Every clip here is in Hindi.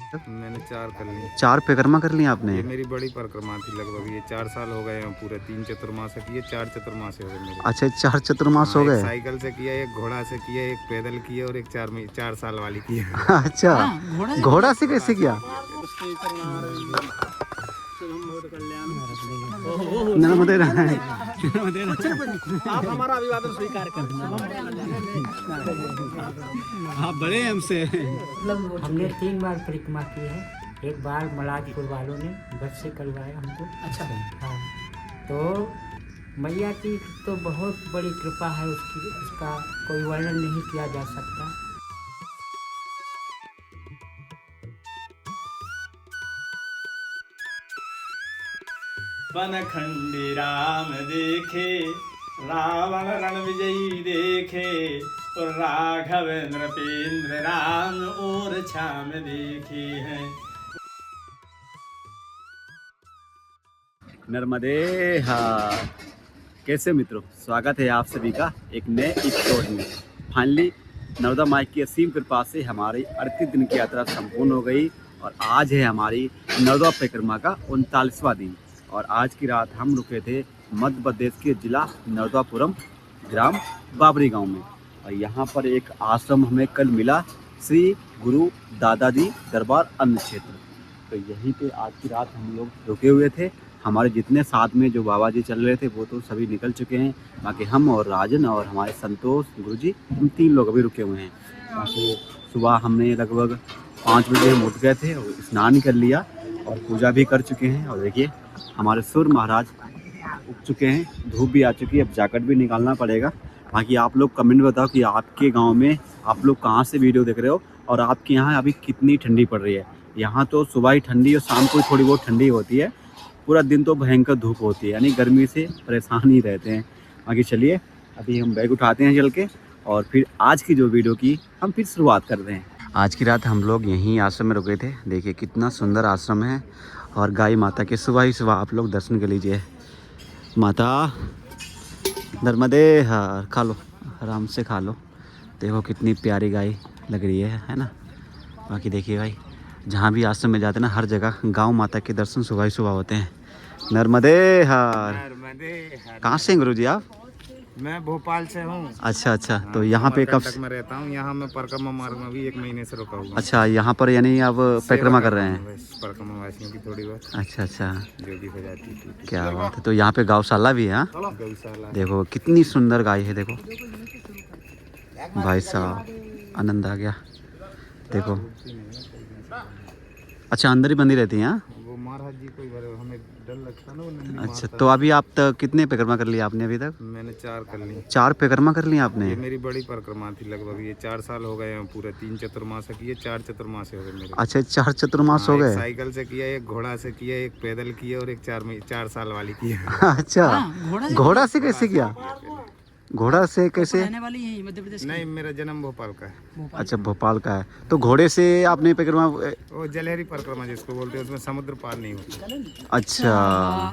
मैंने 4 कर ली। 4 परिक्रमा कर ली आपने? ये मेरी बड़ी परिक्रमा थी लगभग। ये 4 साल हो गए हैं पूरे। 3 चतुर्मास किए, 4 चतुर्मास हो गए मेरे। अच्छा 4 चतुर्मास हो एक गए। साइकिल से किया, एक घोड़ा से किया, एक पैदल किया और एक 4 साल वाली की। अच्छा घोड़ा से कैसे किया? नर्मदे आप हमारा अभिवादन स्वीकार करें। आप बड़े हैं हमसे। हमने 3 बार परिक्रमा की है। एक बार मलाजपुर वालों ने बस से करवाया हमको। अच्छा। हाँ, तो मैया की तो बहुत बड़ी कृपा है उसकी, उसका कोई वर्णन नहीं किया जा सकता। बनखंडी राम देखे, रावण रण विजयी देखे, और राघव नृपेंद्र राम और छाम देखे हैं। नर्मदे हाँ। कैसे मित्रों, स्वागत है आप सभी का एक नए एपिसोड में। फाइनली नर्मदा माई की असीम कृपा से हमारी 38 दिन की यात्रा संपूर्ण हो गई और आज है हमारी नर्मदा परिक्रमा का 39वां दिन। और आज की रात हम रुके थे मध्य प्रदेश के जिला नर्मदापुरम ग्राम बाबरी गांव में। और यहाँ पर एक आश्रम हमें कल मिला, श्री गुरु दादाजी दरबार अन्न क्षेत्र। तो यहीं पे आज की रात हम लोग रुके हुए थे। हमारे जितने साथ में जो बाबा जी चल रहे थे वो तो सभी निकल चुके हैं। बाकी हम और राजन और हमारे संतोष गुरुजी, हम 3 लोग अभी रुके हुए हैं। बाकी सुबह हमने लगभग 5 बजे हम उठ गए थे और स्नान कर लिया और पूजा भी कर चुके हैं। और देखिए हमारे सूर्य महाराज उग चुके हैं, धूप भी आ चुकी है, अब जैकेट भी निकालना पड़ेगा। बाकी आप लोग कमेंट बताओ कि आपके गांव में आप लोग कहां से वीडियो देख रहे हो और आपके यहाँ अभी कितनी ठंडी पड़ रही है। यहाँ तो सुबह ही ठंडी और शाम को थोड़ी बहुत ठंडी होती है, पूरा दिन तो भयंकर धूप होती है, यानी गर्मी से परेशान ही रहते हैं। बाकी चलिए अभी हम बैग उठाते हैं चल के और फिर आज की जो वीडियो की हम फिर शुरुआत कर रहे हैं। आज की रात हम लोग यहीं आश्रम में रुके थे। देखिए कितना सुंदर आश्रम है और गाय माता के सुबह ही सुबह आप लोग दर्शन कर लीजिए। माता नर्मदे हाँ, खा लो आराम से खा लो। देखो कितनी प्यारी गाय लग रही है ना। बाकी देखिए भाई, जहाँ भी आश्रम में जाते हैं ना, हर जगह गांव माता के दर्शन सुबह ही सुबह होते हैं। नर्मदे हर। कहाँ से हैं गुरुजी आप? मैं भोपाल से हूँ। अच्छा अच्छा, तो यहाँ पे कब मैं रहता हूँ। यहाँ मैं परिक्रमा मार्ग में भी 1 महीने से रुका हुआ। अच्छा, यहाँ पर यानी आप परिक्रमा कर रहे हैं? परिक्रमा वासियों की थोड़ी बहुत अच्छा अच्छा, जो भी हो जाती थी। क्या बात है। तो यहाँ पे गौशाला भी है? हाँ, गौशाला। देखो कितनी सुंदर गाय है। देखो भाई साहब, आनंद आ गया। देखो अच्छा, अंदर ही बंदी रहती हैं? हाँ? वो महाराज जी को हमें डर लगता ना, वो नंदी अच्छा, मारता तो अभी आप तक कितने परिक्रमा कर लिए आपने अभी तक? मैंने 4 कर ली। 4 परिक्रमा कर ली आपने? ये मेरी बड़ी परिक्रमा थी लगभग। ये 4 साल हो गए हैं पूरे। 3 चतुर्मास किए, 4 चतुर्मास हो गए मेरे। अच्छा 4 चतुर्मास हो एक गए। साइकिल से किया, एक घोड़ा से किया, एक पैदल किया और एक 4 साल वाली की। अच्छा घोड़ा से कैसे किया? घोड़ा से कैसे? रहने वाली यही मध्य प्रदेश की। नहीं, मेरा जन्म भोपाल का है। अच्छा भोपाल का है। तो घोड़े से आपने परिक्रमा? वो जलहरी परिक्रमा जिसको बोलते हैं, उसमें समुद्र पार नहीं होती। अच्छा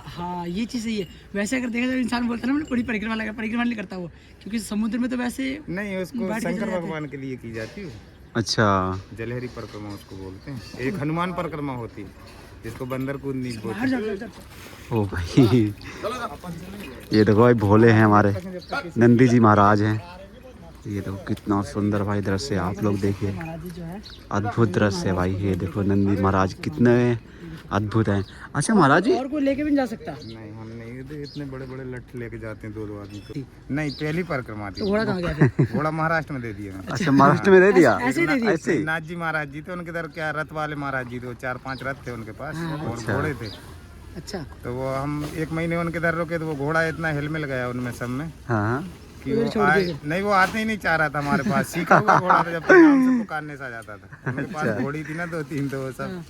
हाँ ये चीज़ सही है। वैसे अगर देखा जाए, इंसान बोलता है ना बड़ी परिक्रमा लगा, परिक्रमा नहीं करता वो, क्योंकि समुद्र में तो वैसे नहीं, उसको बैठ के चले शंकर जाते भगवान के लिए की जाती है। अच्छा, जलहरी परिक्रमा उसको बोलते हैं। एक हनुमान परिक्रमा होती है जिसको बंदर कूदनी बोलते हैं। ओ भाई, ये देखो भाई भोले हैं हमारे नंदी जी महाराज हैं। ये देखो कितना सुंदर भाई दृश्य, आप लोग देखिए, महाराज जी जो है अद्भुत दृश्य है भाई। ये देखो नंदी महाराज कितने अद्भुत हैं। अच्छा महाराज जी, और कोई लेके भी नहीं जा सकता। नहीं, हम नहीं, इतने बड़े बड़े लठ लेके जाते हैं 2-2 आदमी को। नहीं, पहली परिक्रमा थी। तो घोड़ा कहाँ गया फिर? घोड़ा महाराष्ट्र में दे दिया मैंने। अच्छा महाराष्ट्र में दे दिया? ऐसे ही दे दिया? ऐसे ही? नाथ जी महाराज जी थे, उनके इधर क्या रथ वाले महाराज जी थे, 4-5 रथ थे उनके पास और घोड़े थे। अच्छा, तो वो हम 1 महीने उनके इधर रुके तो वो घोड़ा इतना हिलमिल गया उनमें सब में हाँ कि वो नहीं, वो आते ही नहीं चाह रहा था हमारे पास। सीखा हुआ घोड़ा था, जब तक नाम से पुकारने से आ जाता था। उनके पास घोड़ी थी ना 2-3, तो वो सब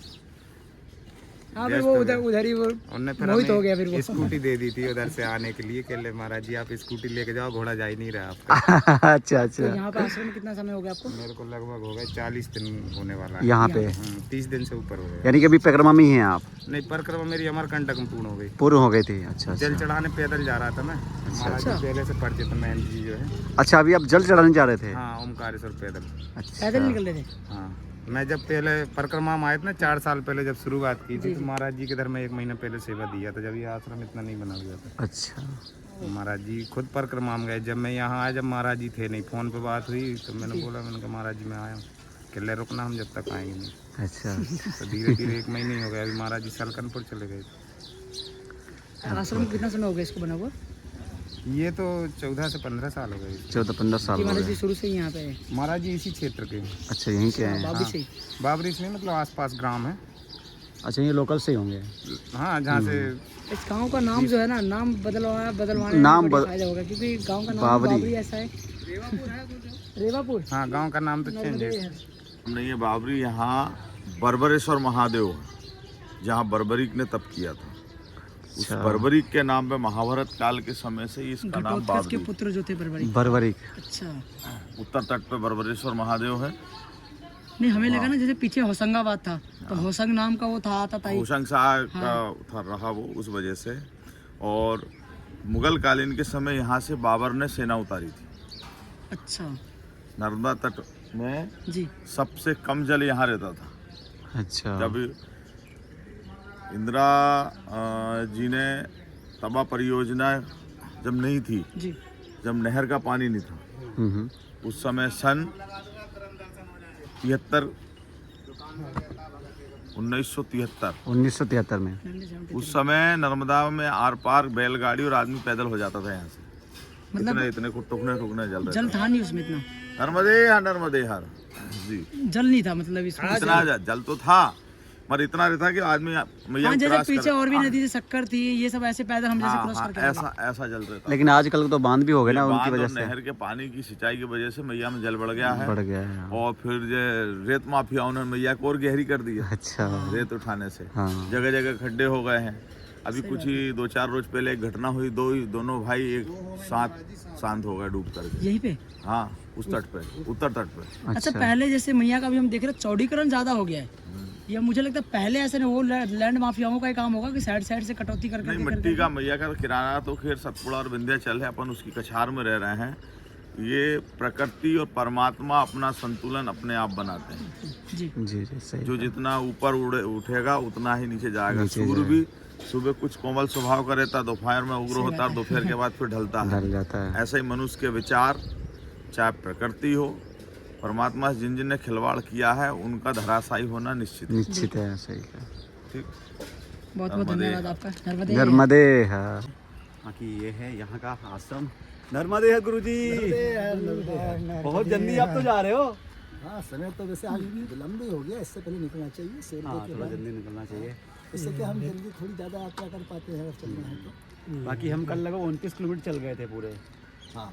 हाँ फिर वो उधर ही वो उनने फिर मोहित हो गया। फिर वो स्कूटी दे दी थी उधर से आने के लिए, कह ले महाराज जी आप स्कूटी लेके जाओ, घोड़ा जा ही नहीं रहा आपका। अच्छा अच्छा, यहाँ पे आश्रम में कितना समय हो गया आपको? मेरे को लगभग हो गए 40 दिन होने वाला है। यहाँ पे 30 दिन से ऊपर हो गया। यानी कि अभी परिक्रमा में ही हैं आप? नहीं, परिक्रमा मेरी अमरकंटक में पूर्ण हो गई। पूर्ण हो गए थे? अच्छा जल अच्छा चढ़ाने पैदल जा रहा था मैं। महाराज जी पहले से परिचित महंत जी जो है। अच्छा, अभी आप जल चढ़ाने जा रहे थे? हाँ, ओमकारेश्वर पैदल। अच्छा, पैदल निकल रहे थे? हाँ, मैं जब पहले परिक्रमा में आए थे ना 4 साल पहले जब शुरुआत की थी तो महाराज जी के घर में 1 महीना पहले सेवा दिया था, जब ये आश्रम इतना नहीं बना हुआ था। अच्छा। तो महाराज जी खुद परिक्रमा में गए। जब मैं यहाँ आया, जब महाराज जी थे नहीं, फ़ोन पे बात हुई तो मैंने बोला, मैंने कहा महाराज जी मैं आया हूँ, किले रुकना हम जब तक आएंगे नहीं। अच्छा। तो धीरे धीरे 1 महीने हो गया, अभी महाराज जी सलकनपुर चले गए। आश्रम में कितना समय हो गया इसको बना हुआ? ये तो 14 से 15 साल हो गए। 14-15 साल कि हो महाराज गए। जी शुरू से ही यहाँ पे है? महाराज जी इसी क्षेत्र के हैं। अच्छा, यहीं के हैं। बाबरी से ही? बाबरी से नहीं, मतलब आसपास ग्राम है। अच्छा, ये लोकल से ही होंगे। हाँ, जहाँ से इस गांव का नाम जो है ना, नाम बदलवाने नाम में फायदा होगा, क्योंकि गांव का नाम बाबरी ऐसा है। रेवापुर। हाँ, गांव का नाम तो चेंज है। हमने ये बाबरी यहाँ बर्बरेश्वर महादेव है, जहाँ बर्बरीक ने तप किया था। उस बर्बरीक के नाम पे महाभारत काल के समय से ही इसका नाम घटोत्कच के बाबरी। पुत्र जो थे बर्बरी। बर्बरीक। अच्छा। उत्तर तट पे बर्बरेश्वर महादेव है। नहीं, हमें लगा ना जैसे पीछे होशंगाबाद था तो होशंग नाम का वो था, आता था। होशंग शाह का था रहा वो, उस वजह से। और मुगल कालीन के समय यहाँ से बाबर ने सेना उतारी थी। अच्छा नर्मदा तट में जी। सबसे कम जल यहाँ रहता था। अच्छा। जब इंदिरा जी ने तबा परियोजना जब नहीं थी, जी। जब नहर का पानी नहीं था, उस समय सन 1973 में उस समय नर्मदा में आर पार बैलगाड़ी और आदमी पैदल हो जाता था यहाँ से। मतलब इतने को टुकने टुकने जल रहे जल था नहीं उसमें इतना? नर्मदे हर जी, जल नहीं था मतलब इसमें? इतना जल तो था, पर इतना रहता कि आदमी मैया हाँ, जैसे क्रॉस पीछे करे। और भी नदी से शक्कर थी, ये सब ऐसे पैदल हम जैसे क्रॉस करके ऐसा जल रहा था। लेकिन आजकल तो बांध भी हो गए ना उनकी बांध और वजह से। नहर के पानी की सिंचाई की वजह से मैया में जल बढ़ गया है। बढ़ गया है। और फिर जो रेत माफियाओं ने मैया को और गहरी कर दी है अच्छा। रेत उठाने से। हाँ। जगह जगह खड्डे हो गए हैं। अभी कुछ ही 2-4 रोज पहले एक घटना हुई, दोनों भाई एक साथ शांत हो गए डूब करके। यहीं पे? हाँ, उस तट पे, उत्तर तट पे। अच्छा, पहले जैसे मैया का भी हम देख रहे हैं चौड़ीकरण ज्यादा हो गया है, या मुझे लगता है पहले ऐसे नहीं, वो लैंड माफियाओं का ही काम होगा कि साइड साइड से कटौती कर नहीं, मिट्टी का मैया का किराना तो खैर सतपुड़ा और विंध्याचल है, अपन उसकी कछार में रह रहे हैं। ये प्रकृति और परमात्मा अपना संतुलन अपने आप बनाते हैं। जी जी जी सही। जो जितना ऊपर उठेगा उतना ही नीचे जाएगा। सूर्य भी सुबह कुछ कोमल स्वभाव का रहता, दोपहर में उग्र होता है, दोपहर के बाद फिर ढलता है। ढल जाता है। ऐसे ही मनुष्य के विचार, चाहे प्रकृति हो, परमात्मा से जिन जिन ने खिलवाड़ किया है उनका धराशायी होना निश्चित है। निश्चित है, सही है। ठीक। बहुत बहुत धन्यवाद आपका। नर्मदे है। बाकी ये है यहाँ का आश्रम। नर्मदे है गुरुजी। बहुत जल्दी आप तो जा रहे हो। हाँ, समय तो वैसे आज विलम्ब ही हो गया, इससे पहले निकलना चाहिए। हाँ, थोड़ा जल्दी निकलना चाहिए। इससे क्या हम जल्दी थोड़ी ज़्यादा यात्रा कर पाते हैं अगर चलना है तो। बाकी हम कल लगभग 29 किलोमीटर चल गए थे पूरे। हाँ,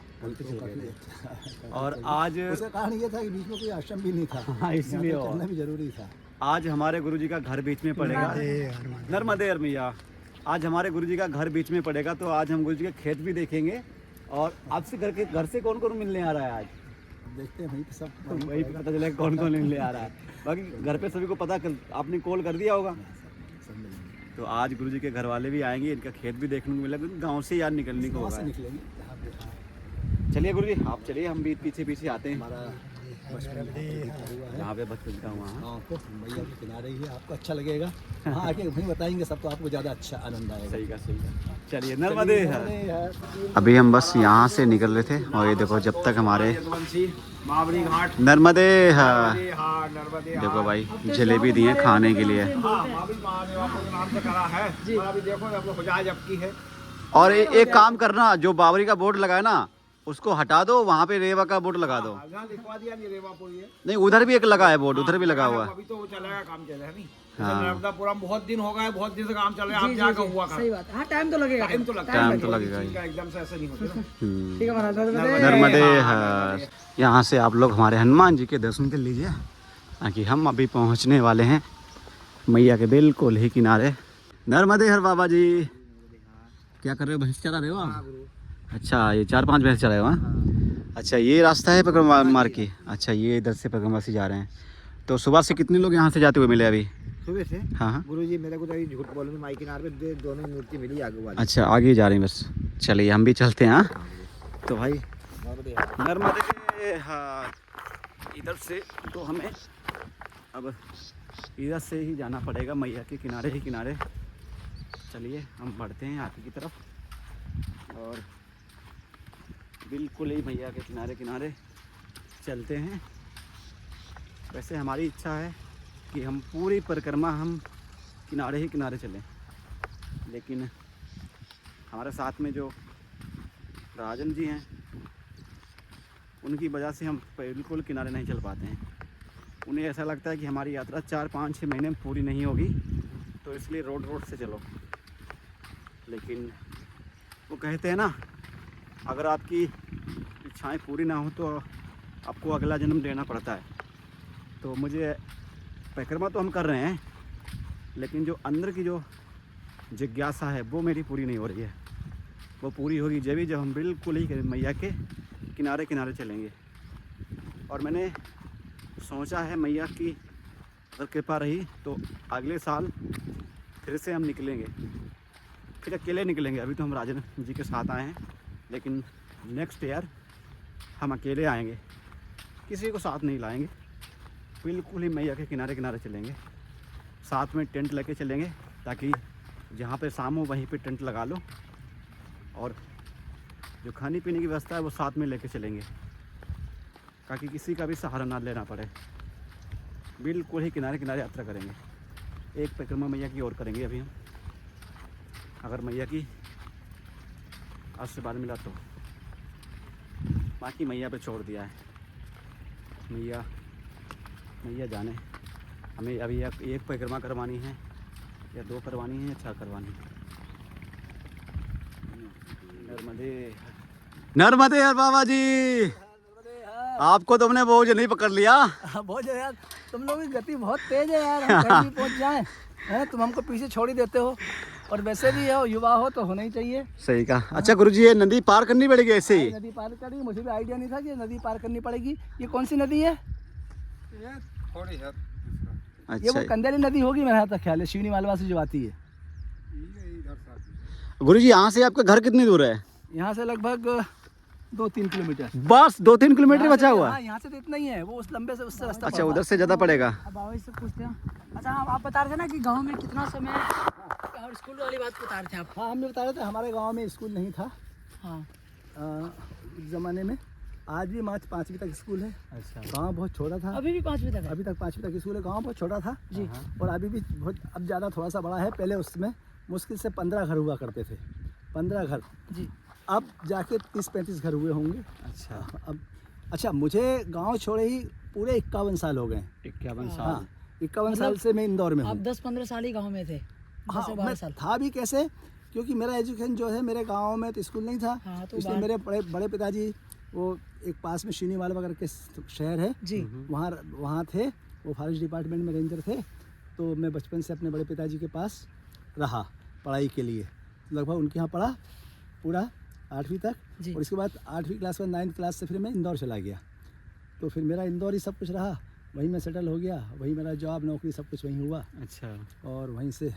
और आज उसका कारण ये था कि बीच में कोई आश्रम भी नहीं था। हाँ, इसलिए यहाँ तो चलना भी जरूरी था। आज हमारे गुरुजी का घर बीच में पड़ेगा। नर्मदे मैया। आज हमारे गुरुजी का घर बीच में पड़ेगा, तो आज हम गुरुजी के खेत भी देखेंगे। और आपसे घर से कौन कौन मिलने आ रहा है आज? देखते हैं वहीं पे सब। वही पता चलेगा कौन कौन मिलने आ रहा है। बाकी घर पे सभी को पता आपने कॉल कर दिया होगा। तो आज गुरुजी के घर वाले भी आएंगे, इनका खेत भी देखने को मिलेगा। गाँव से यार निकलने को होगा। निकलेंगे। चलिए गुरुजी आप चलिए, हम भी पीछे पीछे आते हैं। हमारा यहाँ पे बचपन का हुआ। गाँव को मैया के किनारे ही है, आपको अच्छा लगेगा। हाँ, आके वहीं बताएंगे सब, तो आपको ज़्यादा अच्छा आनंद आएगा। सही का। चलिए नर्मदे है। अभी हम बस यहाँ से निकल रहे थे और ये देखो जब तक हमारे बाबरी घाट नर्मदे है। हाँ, नर्मदे देखो भाई जलेबी दी है खाने के लिए। बाबरी महादेव आपको नाम से करा है जी। अभी देखो अब खुजा जब की है। और एक काम करना, जो बाबरी का बोर्ड लगा है ना उसको हटा दो, वहाँ पे रेवा का बोर्ड लगा दो। यहाँ लिखवा दिया नहीं रेवापुर ये। नहीं, उधर भी एक लगा है बोर्ड, उधर भी लगा हुआ है। अभी तो वो चलेगा, काम चल रहा है नहीं। हाँ। नर्मदापुरम बहुत दिन हो गए, बहुत दिन से काम चल रहा है। आप जाकर हुआ सही बात है। हाँ, टाइम तो लगेगा। टाइम तो लगता टाइम तो लगेगा ही। एकदम से ऐसे नहीं होता। ठीक है महाराज। नर्मदे है। यहाँ से आप लोग हमारे हनुमान जी के दर्शन कर लीजिए, ताकि हम अभी पहुँचने वाले हैं मैया के बिल्कुल ही किनारे। नर्मदे हर बाबा जी। क्या कर रहे हो, भैंस चरा रहे हो आप? अच्छा, ये 4-5 भैंस चरा रहे हो। अच्छा, ये रास्ता है परिक्रमा मार के। अच्छा, ये इधर से परिक्रमा से जा रहे हैं। तो सुबह से कितने लोग यहाँ से जाते हुए मिले अभी? सुबह से हाँ। गुरुजी मेरे को तो अभी झूठ बोलूं, माई किनारे पे दोनों मूर्ति मिली आगे वाली। अच्छा, आगे ही जा रहे हैं बस। चलिए हम भी चलते हैं। हाँ, तो भाई नर्मदे हाँ, इधर से तो हमें अब इधर से ही जाना पड़ेगा, मैया के किनारे ही किनारे। चलिए हम बढ़ते हैं आगे की तरफ और बिल्कुल ही मैया के किनारे किनारे चलते हैं। वैसे हमारी इच्छा है कि हम पूरी परिक्रमा हम किनारे ही किनारे चलें, लेकिन हमारे साथ में जो राजन जी हैं उनकी वजह से हम बिल्कुल किनारे नहीं चल पाते हैं। उन्हें ऐसा लगता है कि हमारी यात्रा 4-5-6 महीने में पूरी नहीं होगी, तो इसलिए रोड से चलो। लेकिन वो कहते हैं ना, अगर आपकी इच्छाएं पूरी ना हो तो आपको अगला जन्म लेना पड़ता है। तो मुझे परिक्रमा तो हम कर रहे हैं, लेकिन जो अंदर की जो जिज्ञासा है वो मेरी पूरी नहीं हो रही है। वो पूरी होगी जब हम बिल्कुल ही मैया के किनारे किनारे चलेंगे। और मैंने सोचा है मैया की अगर कृपा रही तो अगले साल फिर से हम निकलेंगे, फिर अकेले निकलेंगे। अभी तो हम राजन जी के साथ आए हैं, लेकिन नेक्स्ट ईयर हम अकेले आएंगे, किसी को साथ नहीं लाएंगे। बिल्कुल ही मैया के किनारे किनारे चलेंगे, साथ में टेंट लेके चलेंगे, ताकि जहाँ पे शाम हो वहीं पे टेंट लगा लो, और जो खाने पीने की व्यवस्था है वो साथ में लेके चलेंगे, ताकि किसी का भी सहारा ना लेना पड़े। बिल्कुल ही किनारे किनारे यात्रा करेंगे। एक परिक्रमा मैया की और करेंगे अभी हम, अगर मैया की आशीर्वाद मिला तो। बाकी मैया पे छोड़ दिया है, मैया जाने। हमें अभी एक परिक्रमा करवानी है या 2 करवानी है या 4 करवानी है। नर्मदे यार बाबा जी, आपको तुमने बोझ नहीं पकड़ लिया। बहुत यार, तुम लोगों की गति बहुत तेज है यार, हम कहीं भी पहुंच जाएं, हैं तुम हमको पीछे छोड़ ही देते हो। और वैसे भी हो, युवा हो तो होना ही चाहिए। सही कहा। अच्छा गुरुजी, ये नदी पार करनी पड़ेगी ऐसे ही? नदी पार करेंगे, मुझे भी आइडिया नहीं था कि नदी पार करनी पड़ेगी। ये कौन सी नदी है? ये थोड़ी है। ये वो अच्छा कंदेली नदी होगी मेरा तक ख्याल है, शिवनी मालवा से जो आती है। गुरुजी, यहाँ से आपका घर कितनी दूर है? यहाँ से लगभग 2-3 किलोमीटर। बस 2-3 किलोमीटर बचा हुआ हाँ, है? यहाँ से तो इतना ही है, वो उस लंबे से उससे रास्ता अच्छा, उधर से ज़्यादा पड़ेगा। अब बाबा से पूछते हैं। अच्छा, आप बता रहे थे ना कि गांव में कितना समय, और स्कूल वाली बात बता रहे थे आप। हाँ, हमने बता रहे थे हमारे गांव में स्कूल नहीं था। हाँ, उस ज़माने में। आज भी मार्च 5वीं तक स्कूल है। अच्छा। गांव बहुत छोटा था। अभी भी 5वीं तक है? अभी तक 5वीं तक स्कूल है। गांव बहुत छोटा था जी। और अभी भी बहुत, अब ज़्यादा थोड़ा सा बड़ा है। पहले उसमें मुश्किल से 15 घर हुआ करते थे, 15 घर जी। अब जाके 30-35 घर हुए होंगे। अच्छा। अब अच्छा, मुझे गांव छोड़े ही पूरे 51 साल हो गए। 51 साल। हाँ, 51 साल से मैं इंदौर में हूँ। आप 10-15 साल ही गांव में थे? हाँ, 10-12 मैं साल। था भी कैसे, क्योंकि मेरा एजुकेशन जो है मेरे गांव में तो स्कूल नहीं था। हाँ, तो इसलिए मेरे बड़े पिताजी वो एक पास में शिवनी मालवा करके शहर है जी, वहाँ थे। वो फॉरेस्ट डिपार्टमेंट में रेंजर थे। तो मैं बचपन से अपने बड़े पिताजी के पास रहा पढ़ाई के लिए। लगभग उनके यहाँ पढ़ा पूरा 8वीं तक। और इसके बाद 8वीं क्लास में 9th क्लास से फिर मैं इंदौर चला गया। तो फिर मेरा इंदौर ही सब कुछ रहा, वहीं मैं सेटल हो गया, वहीं मेरा जॉब नौकरी सब कुछ वहीं हुआ। अच्छा। और वहीं से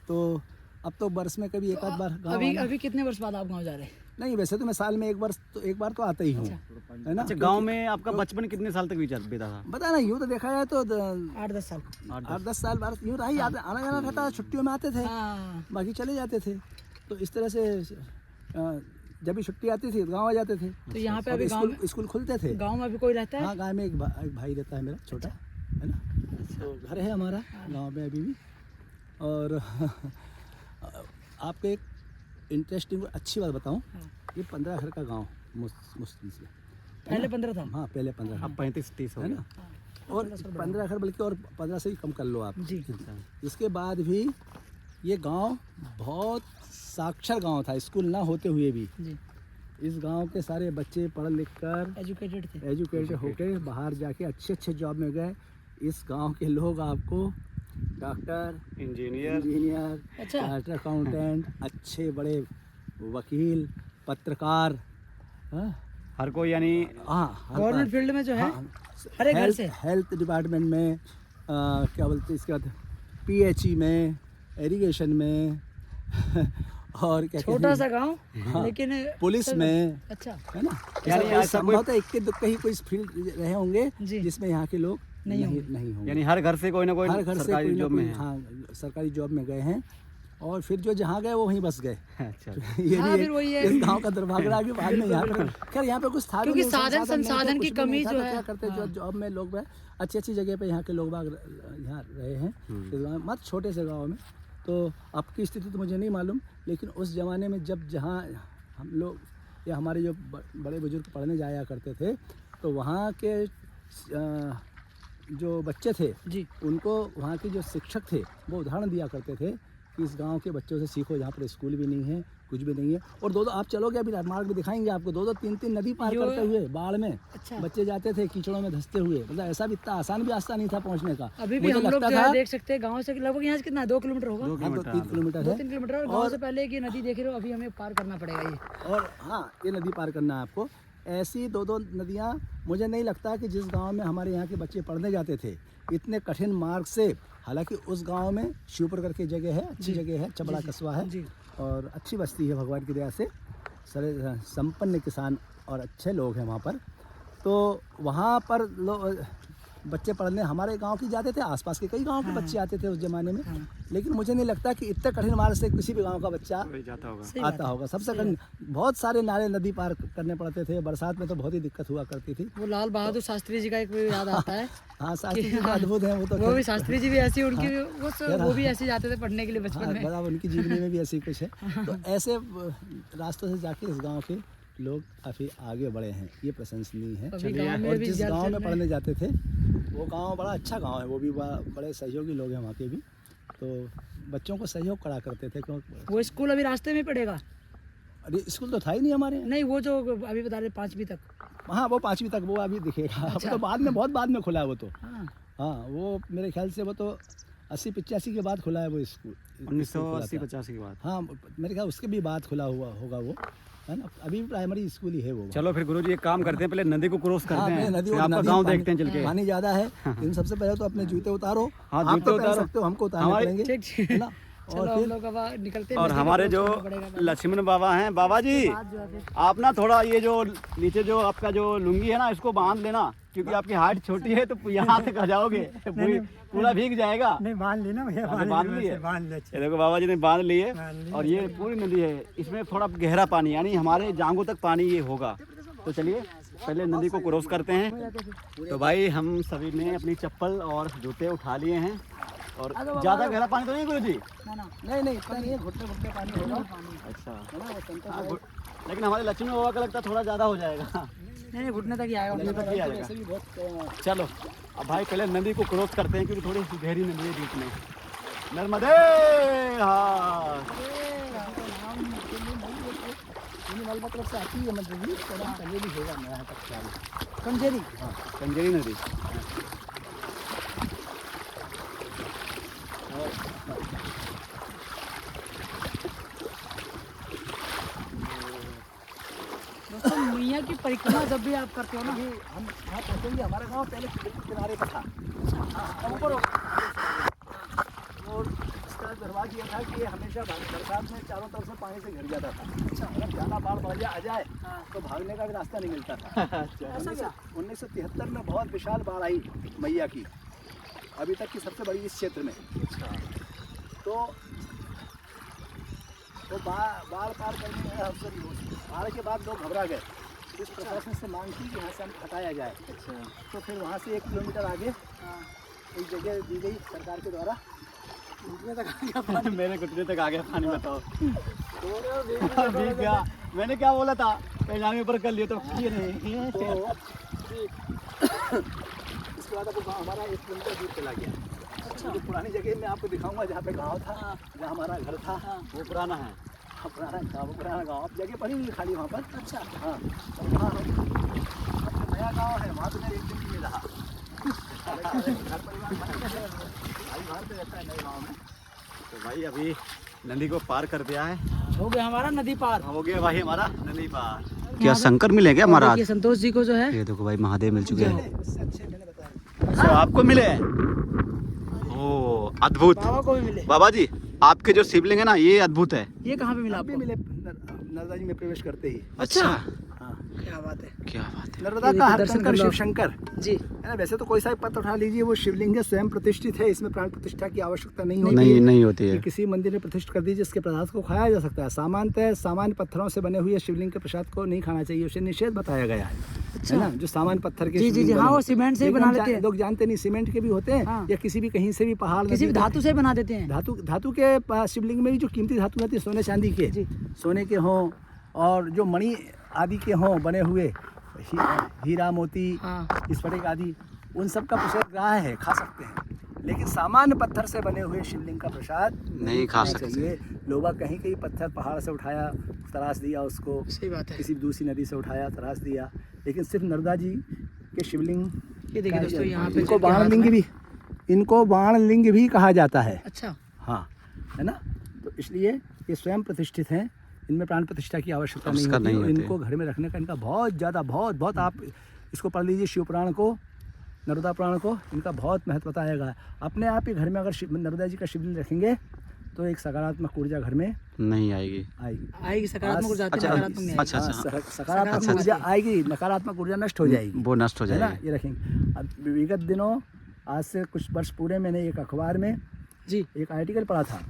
तो अब तो वर्ष में कभी एक आध बार गाँव अभी कितने वर्ष बाद आप गाँव जा रहे हैं? नहीं, वैसे तो मैं साल में एक बार तो आता ही हूँ, है ना। अच्छा, गांव में आपका बचपन कितने साल तक बीता था? बता ना, यूँ तो देखा जाए तो 8-10 साल। 8-10 साल बार यूँ रहा ही, आना जाना रहता था। छुट्टियों में आते थे, हाँ, बाकी चले जाते थे। तो इस तरह से जब भी छुट्टी आती थी गांव आ जाते थे। तो यहाँ पे और अभी गाँव में, स्कूल खुलते थे। गाँव में अभी कोई रहता है? हाँ, गाँव में एक भाई रहता है मेरा छोटा, है ना। तो घर है हमारा गांव में अभी भी। और आपको एक इंटरेस्टिंग अच्छी बात बताऊं, ये 15 घर का गांव मुश्किल से पहले 15 था? हाँ, पहले 15 अब 35-30 हो है गया। ना। और 15 घर, बल्कि और 15 से भी कम कर लो आप जी। इसके बाद भी ये गांव बहुत साक्षर गांव था, स्कूल ना होते हुए भी। जी। इस गांव के सारे बच्चे पढ़ लिख कर एजुकेटेड थे। होकर बाहर जाके अच्छे जॉब में गए। इस गांव के लोग आपको डॉक्टर, इंजीनियर, अच्छा। चार्टर्ड अकाउंटेंट, अच्छे बड़े वकील, पत्रकार, हर कोई, यानी हाँ, गवर्नमेंट फील्ड में जो है, हर एक घर से। हेल्थ डिपार्टमेंट में, क्या बोलते हैं इसके बाद, PHE में, इरिगेशन में और क्या छोटा सा गांव, लेकिन पुलिस में, अच्छा, है ना। यानी ऐसा संभव है इक्के दुक्के ही कोई फील्ड रहे होंगे जी। जिसमें यहाँ के लोग नहीं नहीं होंगे। यानी हर घर से कोई ना कोई हर घर से सरकारी कोई ना जॉब कोई, में है। हाँ सरकारी जॉब में गए हैं, और फिर जो जहाँ गए वो वहीं बस गए। अच्छा ये हाँ, भी फिर वही है। इस गांव का दुर्भाग्य रहा कि बाद में यहाँ पर खैर यहाँ पे कुछ था भी क्योंकि नहीं, संसाधन नहीं थे, की कुछ भी कमी नहीं था, जो तो है। क्या करते जो जॉब में लोग हैं, अच्छी अच्छी जगह पे यहाँ के लोग बाग यहाँ रहे हैं इस गाँव में, मत छोटे से गाँव में। तो आपकी स्थिति तो मुझे नहीं मालूम, लेकिन उस ज़माने में जब जहाँ हम लोग या हमारे जो बड़े बुजुर्ग पढ़ने जाया करते थे, तो वहाँ के जो बच्चे थे जी उनको वहाँ के जो शिक्षक थे वो उदाहरण दिया करते थे कि इस गांव के बच्चों से सीखो, जहाँ पर स्कूल भी नहीं है, कुछ भी नहीं है। और दो आप चलोगे अभी मार्ग में दिखाएंगे आपको, 2-2 3-3 नदी पार करते हुए बाढ़ में अच्छा। बच्चे जाते थे कीचड़ों में धंसते हुए, मतलब ऐसा भी इतना आसान भी रास्ता नहीं था पहुँचने का। अभी भी मुझे हम लोग लगता जो है था देख सकते हैं गांव से लगभग यहाँ से कितना 2 किलोमीटर होगा, 3 किलोमीटर 2-3 है। किलोमीटर। और गांव से पहले की नदी देख रहे हो, अभी हमें पार करना पड़ेगा ये। और हाँ ये नदी पार करना है आपको। ऐसी 2-2 नदियाँ मुझे नहीं लगता कि जिस गांव में हमारे यहाँ के बच्चे पढ़ने जाते थे इतने कठिन मार्ग से, हालांकि उस गांव में शिवपुर करके जगह है, अच्छी जगह है, चबड़ा कस्बा है जी। और अच्छी बस्ती है भगवान की दया से, सारे संपन्न किसान और अच्छे लोग हैं वहाँ पर। तो वहाँ पर बच्चे पढ़ने हमारे गांव की जाते थे, आसपास के कई गांव के बच्चे आते थे उस ज़माने में, लेकिन मुझे नहीं लगता कि इतने कठिन मार्ग से किसी भी गांव का बच्चा जाता होगा। सही बात आता है। होगा। सबसे कठिन बहुत सारे नाले नदी पार करने पड़ते थे, बरसात में तो बहुत ही दिक्कत हुआ करती थी। वो लाल बहादुर शास्त्री जी का एक याद आता है। हाँ शास्त्री जी तो अद्भुत है, वो तो वो भी शास्त्री जी भी ऐसी, उनकी वो भी ऐसे जाते थे पढ़ने के लिए बचपन में। बराबर उनकी जीवनी में भी ऐसी कुछ है। तो ऐसे रास्तों से जाके इस गांव के लोग काफ़ी आगे बढ़े हैं, ये प्रशंसनीय है। अभी गांव में और भी जिस जल गांव जल में में- पढ़ने जाते थे वो गांव बड़ा अच्छा गांव है, वो भी बड़े सहयोगी लोग हैं वहाँ के भी, तो बच्चों को सहयोग करा करते थे। क्योंकि वो स्कूल अभी रास्ते में पड़ेगा। अरे स्कूल तो था ही नहीं हमारे यहाँ। नहीं, वो जो अभी बता रहे 5वीं तक। हाँ वो 5वीं तक वो अभी दिखेगा। वो तो बाद में बहुत बाद में खुला है वो तो। हाँ। हाँ वो मेरे ख्याल से वो तो 80-85 के बाद खुला है वो स्कूल। 1980-85 के बाद। हाँ मेरे ख्याल उसके भी बाद खुला हुआ होगा वो, है ना। अभी भी प्राइमरी स्कूल ही है वो। चलो फिर गुरुजी एक काम करते हैं, पहले नदी को क्रॉस हाँ, करते हैं, नदी फिर आपका नदी गांव पानी- देखते हैं चल के। पानी ज़्यादा है, लेकिन सबसे पहले तो अपने जूते उतारो। हाँ, आप जूते तो पहन उतारो। सकते हो, हमको उतारने हमारे- पड़ेंगे, ठीक है ना। चलो और हम फिर लोग अब निकलते हैं। और नदी हमारे को जो क्रॉस करना पड़ेगा पहले। लक्ष्मण बाबा हैं, बाबा जी बाद जो है फिर- आप ना थोड़ा ये जो नीचे जो आपका जो लुंगी है ना इसको बांध लेना, क्योंकि आपकी हाइट छोटी है तो यहाँ तक आ जाओगे, पूरा भीग जाएगा। नहीं बांध लेना भैया, बांध लिए, बांध ले। ये देखो बाबा जी ने बांध लिए। बांध लिए। और ये पूरी नदी है, इसमें थोड़ा गहरा पानी, यानी हमारे जांघों तक पानी ये होगा। तो चलिए पहले नदी को क्रॉस करते हैं। तो भाई हम सभी ने अपनी चप्पल और जूते उठा लिए हैं, और ज़्यादा गहरा पानी तो नहीं गुरु जी? नहीं इतना नहीं है, घुटने घुटने पानी होगा, अच्छा, है ना। वो संतों हाँ, को लेकिन हमारे लक्ष्मण बाबा का लगता है थोड़ा ज़्यादा हो जाएगा। नहीं, घुटने तक ही आएगा। घुटने तक ही आएगा। वैसे भी बहुत चलो अब भाई पहले नदी को क्रॉस करते हैं, क्योंकि थोड़ी गहरी नदी है बीच में। नर्मदे हाँ। मलबा तरफ से आती है मतलब भी, थोड़ा कंजेरी होगा मेरा यहाँ तक ख्याल है। कंजेरी। हाँ कंजेरी नदी। दोस्तों मैया की परिक्रमा जब भी आप करते हो ना, अभी हम यहाँ पहुँचेंगे, हमारा गाँव पहले किनारे पर था। हाँ हम ऊपर हो और इसका दरवाजा ये था कि ये हमेशा बरसात में चारों तरफ से पानी से घिर जाता था। अच्छा, अगर ज़्यादा बाढ़ बढ़ आ जाए तो भागने का भी रास्ता नहीं मिलता था। 1973 में बहुत विशाल बाढ़ आई मैया की, अभी तक की सबसे बड़ी इस क्षेत्र में। तो बाढ़ पार करने में अवसर नहीं हो। बाढ़ के बाद लोग घबरा गए, इस प्रशासन से मांग की कि यहाँ से हम हटाया जाए। अच्छा, तो फिर वहाँ से 1 किलोमीटर आगे एक जगह दी गई सरकार के द्वारा, घुटने तक आ गया पानी। मेरे घुटने तक आ गया पानी, बताओ। तो अभी क्या मैंने क्या बोला था, पहले ऊपर कर लिया तो ये नहीं। इसके बाद अब हमारा 1 किलोमीटर दूर चला गया। अच्छा, जो पुरानी जगह मैं आपको दिखाऊंगा जहाँ पे गांव था, जहाँ हमारा घर था, वो पुराना है। हाँ, पुराना गांव अब जगह पड़ी हुई है खाली वहाँ पर। अच्छा हाँ, और वहाँ हम नया गांव है, वहाँ तो मैं 1 दिन भी नहीं रहा। घर परिवार भाई बाहर पे रहता है नए गाँव में। तो भाई अभी नदी को पार कर दिया है, हो गया हमारा नदी पार। हो गया भाई हमारा नदी पार। क्या शंकर मिले क्या महाराज? ये संतोष जी को जो है, ये देखो भाई महादेव मिल चुके हैं। इससे अच्छे मैंने बताया। अच्छा आपको मिले? ओ अद्भुत। बाबा को भी मिले। बाबा जी आपके जो शिवलिंग है ना ये अद्भुत है। ये कहाँ पे मिला आप भी आपको? मिले नर्मदा जी में प्रवेश करते ही। अच्छा हाँ क्या बात है, क्या बात है। नर्मदा ये का दर्शन हर कर लो शिव आप। शंकर जी। है ना। वैसे तो कोई सा भी पत्थर उठा लीजिए, वो शिवलिंग है, स्वयं प्रतिष्ठित है, इसमें प्राण प्रतिष्ठा की आवश्यकता नहीं होती नहीं है। नहीं होती है। कि किसी मंदिर में प्रतिष्ठित कर दीजिए, इसके प्रसाद को खाया जा सकता है। सामान्यतः सामान्य पत्थरों से बने हुए शिवलिंग के प्रसाद को नहीं खाना चाहिए, उसे निषेध बताया गया है ना। जो सामान्य पत्थर के जी, जी, शिवलिंग जी, बने हाँ, वो होते हैं। सीमेंट से ही लेकिन बना हम लेते हैं। लोग जानते नहीं, सीमेंट के भी होते हैं हाँ। या किसी भी कहीं से भी पहाड़ किसी भी नदी- धातु से बना देते हैं। धातु के शिवलिंग में भी जो कीमती धातु रहती है, सोने चांदी के, सोने के हों और जो मणि आदि के हों बने हुए, हीरा मोती, हाँ। स्फटिक आदि, उन सब का प्रसाद ग्राह्य है, खा सकते हैं। लेकिन सामान्य पत्थर से बने हुए शिवलिंग का प्रसाद नहीं खा खाना सकते। चाहिए। लोग कहीं कहीं पत्थर पहाड़ से उठाया, तराश दिया उसको, सही बात है। किसी दूसरी नदी से उठाया, तराश दिया, लेकिन सिर्फ नर्मदा जी के शिवलिंग, ये देखिए दोस्तों, यहाँ पे इनको जिनके हाथ बाण लिंग में- भी, इनको बाण लिंग भी कहा जाता है। अच्छा, हाँ, है ना। तो इसलिए ये स्वयं प्रतिष्ठित हैं, इनमें प्राण प्रतिष्ठा की आवश्यकता नहीं आवश्यकता होती नहीं है। होती। इनको घर में रखने का इनका बहुत ज़्यादा, बहुत आप इसको पढ़ लीजिए, शिव पुराण को, नर्मदा पुराण को, इनका बहुत महत्व बताया। अपने आप ही घर में अगर नर्मदा जी का शिवलिंग रखेंगे तो एक सकारात्मक ऊर्जा घर में नहीं आएगी। आएगी। आएगी सकारात्मक ऊर्जा आती है, नकारात्मक नहीं आएगी। अच्छा अच्छा। हाँ, सकारात्मक ऊर्जा आएगी, नकारात्मक ऊर्जा नष्ट हो जाएगी, वो नष्ट हो है ना। जाएगी। ये रखेंगे। अब विगत दिनों, आज से कुछ वर्ष पूरे, मैंने एक अखबार में जी, एक आर्टिकल पढ़ा था,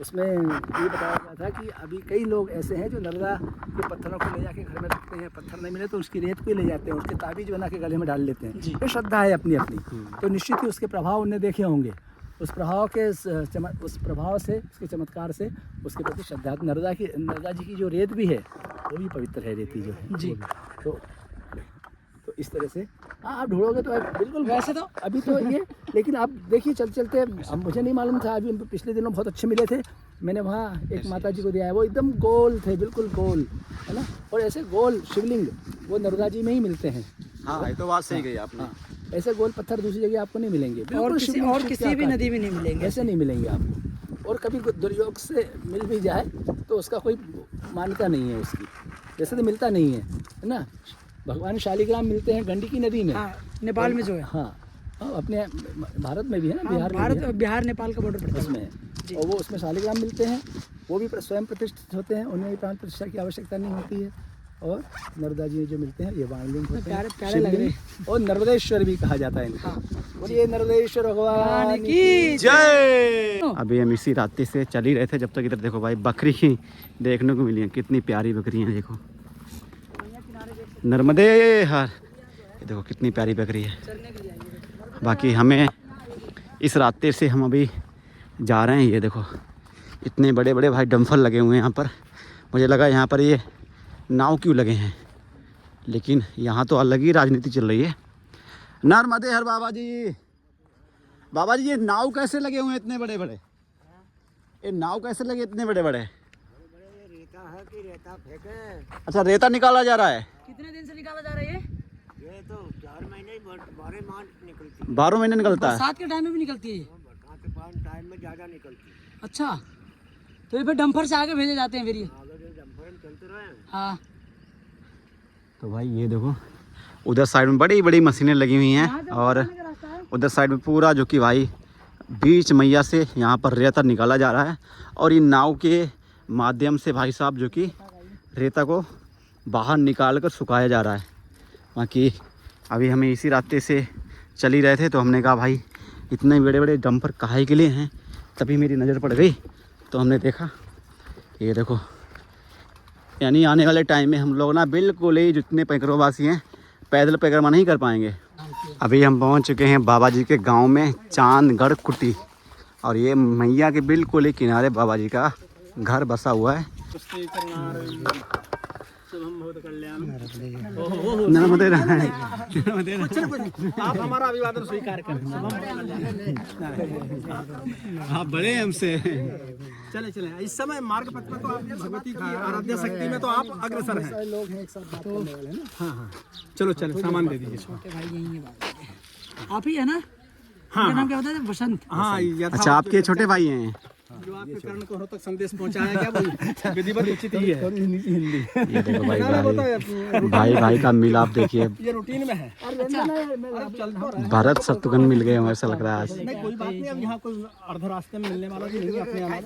उसमें ये बताया गया था कि अभी कई लोग ऐसे हैं जो नर्मदा के पत्थरों को ले जाके घर में रखते हैं। पत्थर नहीं मिले तो उसकी रेत को ही ले जाते हैं, उसके ताबीज बना के गले में डाल लेते हैं। ये श्रद्धा है अपनी अपनी। तो निश्चित ही उसके प्रभाव उन्हें देखे होंगे। उस प्रभाव के उस प्रभाव से, उसके चमत्कार से उसके प्रति श्रद्धा। नर्मदा जी की जो रेत भी है वो भी पवित्र है, रेती जो है जी। वो भी। तो इस तरह से हाँ, आप ढूंढोगे तो बिल्कुल। वैसे तो अभी तो ये, लेकिन आप देखिए चलते, अब मुझे नहीं मालूम था, अभी पिछले दिनों बहुत अच्छे मिले थे, मैंने वहाँ एक माता जी को दिया है, वो एकदम गोल थे, बिल्कुल गोल, है ना। और ऐसे गोल शिवलिंग वो नर्मदा जी में ही मिलते हैं। हाँ भाई, तो बात सही कही आपने। हाँ, ऐसे गोल पत्थर दूसरी जगह आपको नहीं मिलेंगे, और बिल्कुल किसी शिवलिंग और के किसी भी आकार। नदी में नहीं मिलेंगे। ऐसे नहीं मिलेंगे आपको। और कभी दुर्योग से मिल भी जाए तो उसका कोई मान्यता नहीं है उसकी, वैसे तो मिलता नहीं है ना। भगवान शालिग्राम मिलते हैं गंडकी नदी में, हाँ, नेपाल में जो है। हाँ, अपने भारत में भी है ना, हाँ, बिहार में भी है। बिहार नेपाल का बॉर्डर पड़ता उसमें है। और वो उसमें शालिग्राम मिलते हैं, वो भी स्वयं प्रतिष्ठित होते हैं, उनमें भी प्राण प्रतिष्ठा की आवश्यकता नहीं होती है। और नर्मदा जी जो मिलते हैं ये वाणलिंग होते हैं, प्यारे प्यारे लग रहे हैं। शिवलिंग, और नर्मदेश्वर भी कहा जाता है इनको। और ये नर्मदेश्वर भगवान की जय। अभी हम इसी रास्ते से चल ही रहे थे, जब तक इधर देखो भाई बकरी देखने को मिली है। कितनी प्यारी बकरी हैं, देखो नर्मदे हर, ये देखो कितनी प्यारी बकरी है। बाकी हमें इस रास्ते से हम अभी जा रहे हैं। ये देखो इतने बड़े बड़े भाई डम्फर लगे हुए हैं यहाँ पर। मुझे लगा यहाँ पर ये नाव क्यों लगे हैं, लेकिन यहाँ तो अलग ही राजनीति चल रही है। नर्मदे हर बाबा जी, बाबा जी ये नाव कैसे लगे हुए हैं इतने बड़े बड़े? ये नाव कैसे लगे इतने बड़े बड़े? रेता है कि रेता फेंके। अच्छा, रेता निकाला जा रहा है। कितने दिन से निकाला जा रहा है ये तो 4 महीने 12 माह निकलती 12 महीने निकलता है। बरसात के टाइम में भी निकलती है ये? बरसात के पानी टाइम में ज़्यादा निकलती है। अच्छा, तो ये फिर डंपर से आगे भेजे जाते हैं फिर ये? अगर ये डंपर में चलते रहे हाँ। तो भाई ये देखो उधर साइड में बड़ी बड़ी मशीनें लगी हुई हैं, और उधर साइड में पूरा जो कि भाई बीच मैया से यहाँ पर रेता निकाला जा रहा है। और इन नाव के माध्यम से भाई साहब जो कि रेता को बाहर निकाल कर सुखाया जा रहा है। बाकी अभी हमें इसी रास्ते से चल ही रहे थे, तो हमने कहा भाई इतने बड़े बड़े डंपर काहे के लिए हैं। तभी मेरी नज़र पड़ गई तो हमने देखा, ये देखो, यानी आने वाले टाइम में हम लोग ना बिल्कुल ही जितने पैकरोवासी हैं पैदल परिक्रमा नहीं कर पाएंगे। अभी हम पहुंच चुके हैं बाबा जी के गांव में, चांदगढ़ कुटी, और ये मैया के बिल्कुल ही किनारे बाबा जी का घर बसा हुआ है। नर्मदे आप हमारा अभिवादन स्वीकार करें। आप बड़े हैं हमसे। चले चले, इस समय मार्ग पथ में तो आप भगवती की आराध्य शक्ति में तो आप अग्रसर हैं। लोग हैं एक साथ बात करने वाले ना। हाँ हाँ, चलो चलो, सामान दे दीजिए। छोटे भाई यही है बाबा। आप ही है ना? हाँ, नाम क्या होता है? बसंत। हाँ, अच्छा, आपके छोटे भाई हैं जो आपके कर्ण को तक संदेश पहुंचाया गया वो विधिवत उचित ही है। हिंदी ये देखो भाई भाई का मिलाप देखिए। ये रूटीन में है। भरत शत्रुघ्न मिल गए हमें, ऐसा लग रहा है आज। नहीं, कोई बात नहीं, अब यहाँ कोई अर्ध रास्ते में मिलने वाला भी नहीं है अपने यहाँ।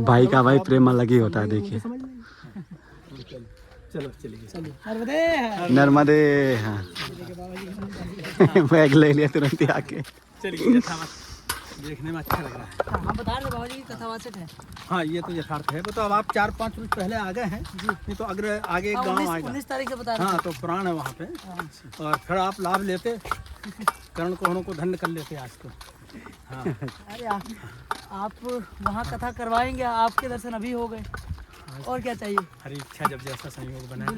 भाई का भाई प्रेम अलग ही होता है, देखिए। चलो चलिए। चलिए नर्मदे। नर्मदे। हाँ बैग ले लिया तुरंत ही आके। चलिए यथावत देखने में अच्छा लग रहा है। हम बता रहे बाबा जी की कथावाचक है। हाँ ये तो यथार्थ है। तो अब आप 4-5 रोज पहले आ गए हैं नहीं तो अगर आगे एक गाँव आएगा। 19 तारीख से बता रहे हाँ तो पुराण है वहाँ पे और फिर आप लाभ लेते कर्ण कोहणों को धन्य कर लेते आज तो। हाँ अरे आप वहाँ कथा करवाएंगे, आपके दर्शन अभी हो गए, और क्या चाहिए। हरी इच्छा जब जैसा संयोग बना है।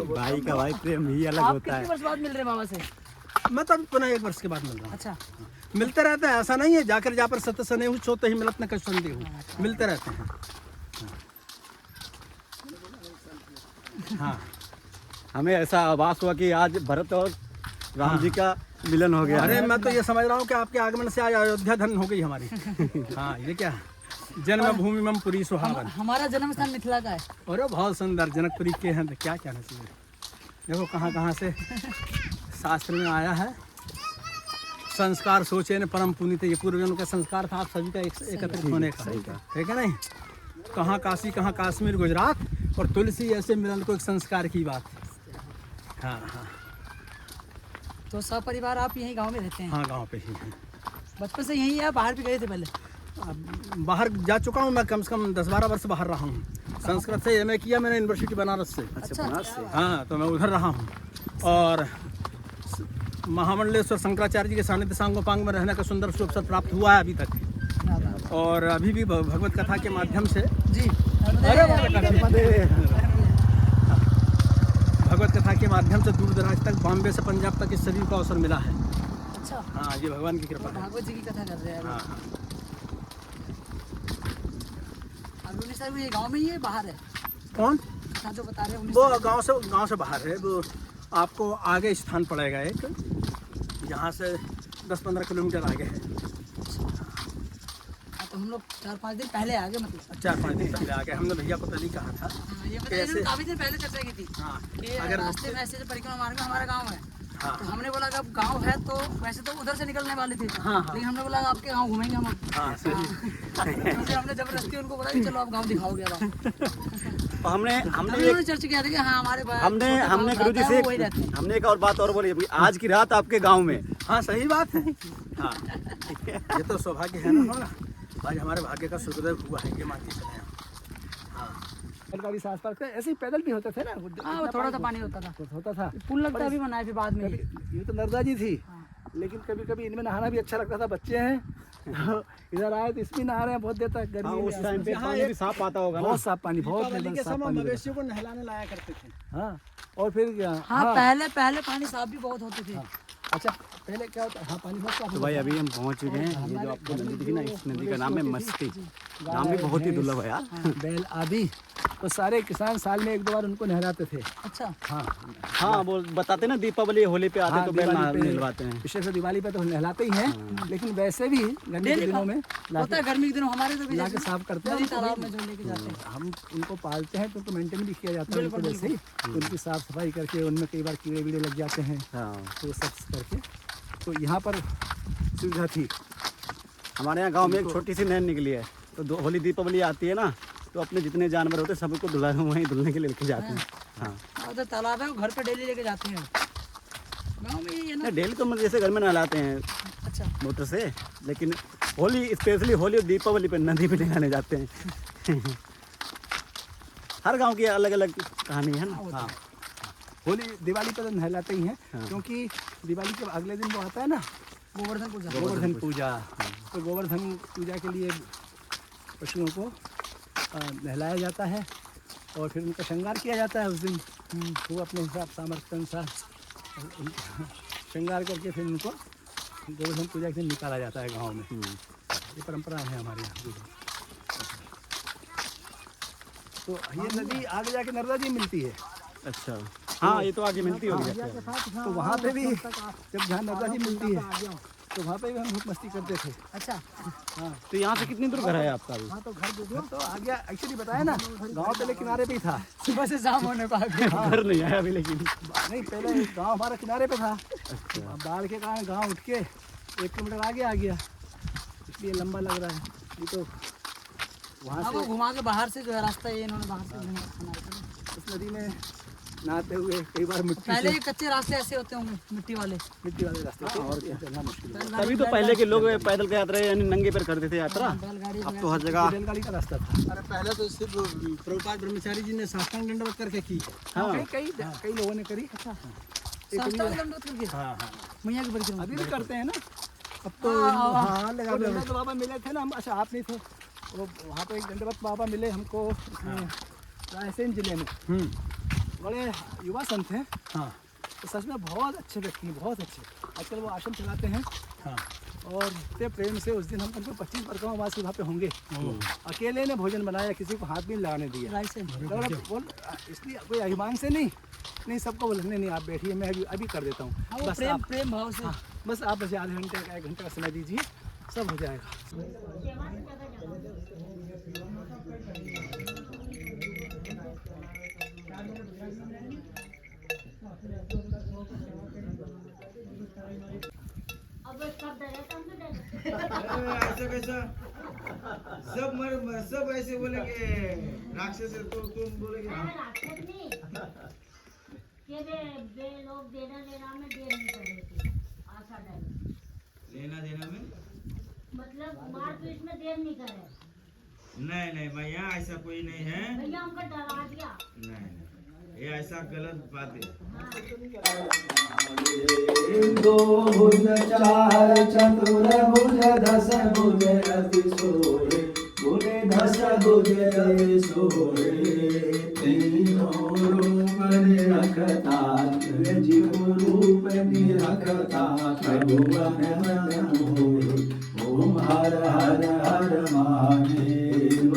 भाई का भाई प्रेम ही अलग आप होता कितने है। वर्ष बाद मिल रहे हैं बाबा से। मैं तो पुनः 1 वर्ष के बाद मिल रहा हूँ। अच्छा मिलते रहते हैं, ऐसा नहीं है जाकर जा पर सत्य सने हूँ छोते ही मिलत न कछ संदेह हूँ। मिलते रहते हैं। हाँ हमें ऐसा आभास हुआ कि आज भरत और राम जी का मिलन हो गया। अरे मैं तो ये समझ रहा हूँ कि आपके आगमन से आज अयोध्या धन हो गई हमारी। हाँ ये क्या जन्मभूमि मम पुरी सुहावन। हमारा जन्म स्थान मिथिला का है। और बहुत सुंदर जनकपुरी के हैं तो क्या कहना चाहिए। देखो कहाँ कहाँ से शास्त्र में आया है। संस्कार सोचे न परम पुनीत, ये पूर्वजन्म का संस्कार था आप सभी का एकत्रित होने का, ठीक है नहीं। कहाँ काशी कहाँ कश्मीर गुजरात और तुलसी ऐसे मिलन को एक संस्कार की बात। हाँ हाँ तो सपरिवार आप यहीं गांव में रहते हैं। हाँ गाँव पे ही है। बचपन से यहीं है, बाहर भी गए थे पहले। अब बाहर जा चुका हूँ मैं, कम से कम 10-12 वर्ष बाहर रहा हूँ। संस्कृत से एमए किया मैंने यूनिवर्सिटी बनारस से। अच्छा हाँ तो मैं उधर रहा हूँ और महामंडलेश्वर शंकराचार्य जी के सानिध्य सांगोपांग में रहने का सुंदर अवसर प्राप्त हुआ है अभी तक। और अभी भी भगवत कथा के माध्यम से जी भगवत कथा के माध्यम से दूर दराज तक बॉम्बे से पंजाब तक इस सभी को अवसर मिला है। अच्छा हाँ ये भगवान की कृपा है। भागवत जी की कथा कर रहे हैं। हाँ हाँ अब सर ये गांव में ही है बाहर है कौन कथा जो बता रहे हैं वो गांव से बाहर है। वो आपको आगे स्थान पड़ेगा एक, यहाँ से 10-15 किलोमीटर आगे है। तो हम लोग 4-5 दिन पहले आ गए, मतलब 4-5 दिन पहले आ गए। हमने भैया को पहले कहा था। हाँ, ये बताइए कैसे? काफी दिन पहले चर्चा की थी हाँ कि अगर रास्ते में ऐसे परिक्रमा मार्ग में हमारा गांव है। हाँ तो हमने बोला कि अब गांव है तो वैसे तो उधर से निकलने वाले थे। हाँ, हाँ। लेकिन हमने बोला आपके गांव घूमेंगे हम। हाँ सही। तो फिर हमने जबरदस्ती उनको बोला कि चलो आप गांव दिखाओगे। अब हमने उन्होंने चर्चा किया था कि हाँ हमारे हमने गुरुजी से हमने एक और बात और बोली अभी, आज की रात आपके गांव में। हाँ सही बात है। हाँ ये तो सौभाग्य है ना हमारा। आज हमारे भाग्य का सूर्योदय हुआ है, ये मान के चले हम। हाँ आस पास का ऐसे ही पैदल भी होते थे ना। हाँ वो थोड़ा सा पानी होता था। होता था। पुल लगता अभी बनाए फिर बाद में। ये तो नर्मदा जी थी, लेकिन कभी कभी इनमें नहाना भी अच्छा लगता था। बच्चे हैं इधर आए तो इसमें नहा रहे हैं बहुत देर तक। गर्मी में उस टाइम पे पानी भी साफ आता होगा ना। बहुत साफ पानी, बहुत दीपावली के साफ समय पानी होता मवेशियों को नहलाने लाया करते थे। था। हाँ और फिर हाँ पहले पानी साफ भी बहुत होते थे। अच्छा पहले क्या होता। हाँ पानी बहुत साफ तो भाई अभी हम पहुंच चुके हैं। ये जो आपको नदी दिखी ना, इस नदी का नाम है मस्ती। नाम भी बहुत ही दुर्लभ है यार। बैल आदि तो सारे किसान साल में 1-2 बार उनको नहलाते थे। अच्छा हाँ हाँ वो बताते ना दीपावली होली पे आते हाँ, तो बैल दिवाली पे नहलवाते हैं। विशेष दिवाली पे तो नहलाते ही हैं, लेकिन वैसे भी गर्मी के दिनों में होता है। गर्मी के दिनों हमारे तो भी ला के साफ करते हैं। नदी तालाब में जो लेके जाते हैं। हम उनको पालते हैं तो उनको मेंटेन भी किया जाता है उनको वैसे ही। उनकी साफ सफाई करके उनमें कई बार कीड़े वीड़े लग जाते हैं हाँ तो वो सब करके तो यहाँ पर सुविधा थी। हमारे यहाँ गांव में एक छोटी सी नहर निकली है, तो होली दीपावली आती है ना, तो अपने जितने जानवर होते हैं सबको वहीं धुलने के लिए लेके जाते हैं। हाँ उधर तालाब है, वो घर पे डेली लेके जाते हैं। गाँव में ये है ना। डेली तो मतलब जैसे घर में नहलाते हैं अच्छा मोटर से, लेकिन होली स्पेशली होली और दीपावली पे नदी पे नहाने जाते हैं। हर गांव की अलग अलग कहानी है ना। हाँ होली दिवाली पर तो नहलाते ही हैं, क्योंकि दिवाली के अगले दिन वो आता है ना गोवर्धन पूजा। तो गोवर्धन पूजा के लिए पशुओं को नहलाया जाता है और फिर उनका श्रृंगार किया जाता है उस दिन। वो अपने हिसाब सामर्थ्य अनुसार श्रृंगार करके फिर उनको गोवर्धन पूजा के दिन निकाला जाता है गांव में। ये परंपरा है हमारे यहाँ। तो ये नदी आगे जाके नर्मदा जी मिलती है। अच्छा हाँ, ये तो आगे मिलती होगी। तो वहाँ पे भी जब जहाँ नर्मदा जी मिलती है तो वहाँ पे भी हम बहुत मस्ती करते थे। अच्छा हाँ तो यहाँ से कितनी दूर घर है आपका अभी? तो घर तो आ गया। एक्चुअली बताया ना गांव पहले किनारे पे ही था। सुबह से शाम होने को आ गए। घर नहीं आया अभी लेकिन। नहीं पहले गांव हमारा किनारे पे था। अब बाढ़ के कारण गांव उठ के 1 किलोमीटर आगे आ गया। इसलिए लंबा लग रहा है। ये तो वहाँ हाँ, से वो घुमा के बाहर से जो है रास्ता ये इन्होंने बाहर से घुमा उस नदी में नहाते हुए कई बार मिट्टी पहले ये कच्चे रास्ते ऐसे होते होंगे मिट्टी वाले। वाले रास्ते थे और क्या चलना मुश्किल है। तभी तो पहले के लोग पैदल की यात्रा यानी नंगे पैर करते थे यात्रा। बैलगाड़ी अब तो हर जगह रेलगाड़ी का रास्ता था। अरे पहले तो सिर्फ प्रभुपाद ब्रह्मचारी जी ने साष्टांग दंडवत करके की। हाँ। कई लोगों ने करी। साष्टांग दंडवत करके हाँ हाँ मैया की परिक्रमा अभी भी करते हैं ना। अब तो हाँ लगा दंडवत बाबा मिले थे ना हम। अच्छा आप नहीं थे वो वहाँ पे एक दंडवत बाबा मिले हमको रायसेन जिले में। बड़े युवा संत हैं। हाँ तो सच में बहुत अच्छे व्यक्ति हैं, बहुत अच्छे। आजकल वो आश्रम चलाते हैं। हाँ और इतने प्रेम से उस दिन हम उनको 25 परिक्रमा वासी वहाँ पे होंगे। अकेले ने भोजन बनाया, किसी को हाथ भी नहीं लगाने दिया। बोल इसलिए कोई अभिमान से नहीं सबको बोलने नहीं आप बैठिए मैं अभी कर देता हूँ। बस आप प्रेम भाव से। हाँ, बस आप बस आधे घंटे का 1 घंटे का समय दीजिए, सब हो जाएगा। ऐसा कैसा सब ऐसे बोलेंगे राक्षस है तो तुम बोलेंगे राक्षस नहीं के बे लोग देना लेना में देर नहीं कर रहे थे आशा डाल लेना देना में मतलब मारपीट में देर नहीं कर रहे। नहीं भैया ऐसा कोई नहीं है। भैया हमको डरा दिया। नहीं ये ऐसा गलत बात है। दो भुज चार चतुर भुज दस भुज अति सोहे भुज दस भुज अति सोहे तीनों रूप निरखता जीव रूप निरखता प्रभुवन मन मोहे ओम हर हर हर महादेव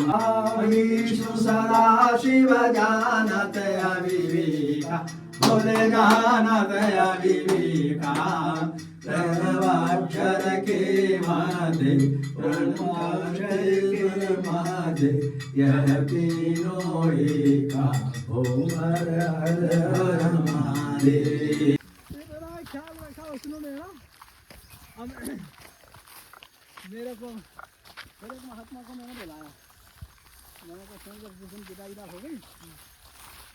विष्णु सदा शिव जानत अविवेका बोले जानत अविवेका प्रणवाक्षर के माधे प्रणवाक्षर के माधे यह तीनों एका ओम हर हर हर महादेव। ख्याल रखा उसने ना मेरे को महात्मा को मैंने बुलाया। मैंने कहा सुन जब जिस दिन विदा हो गई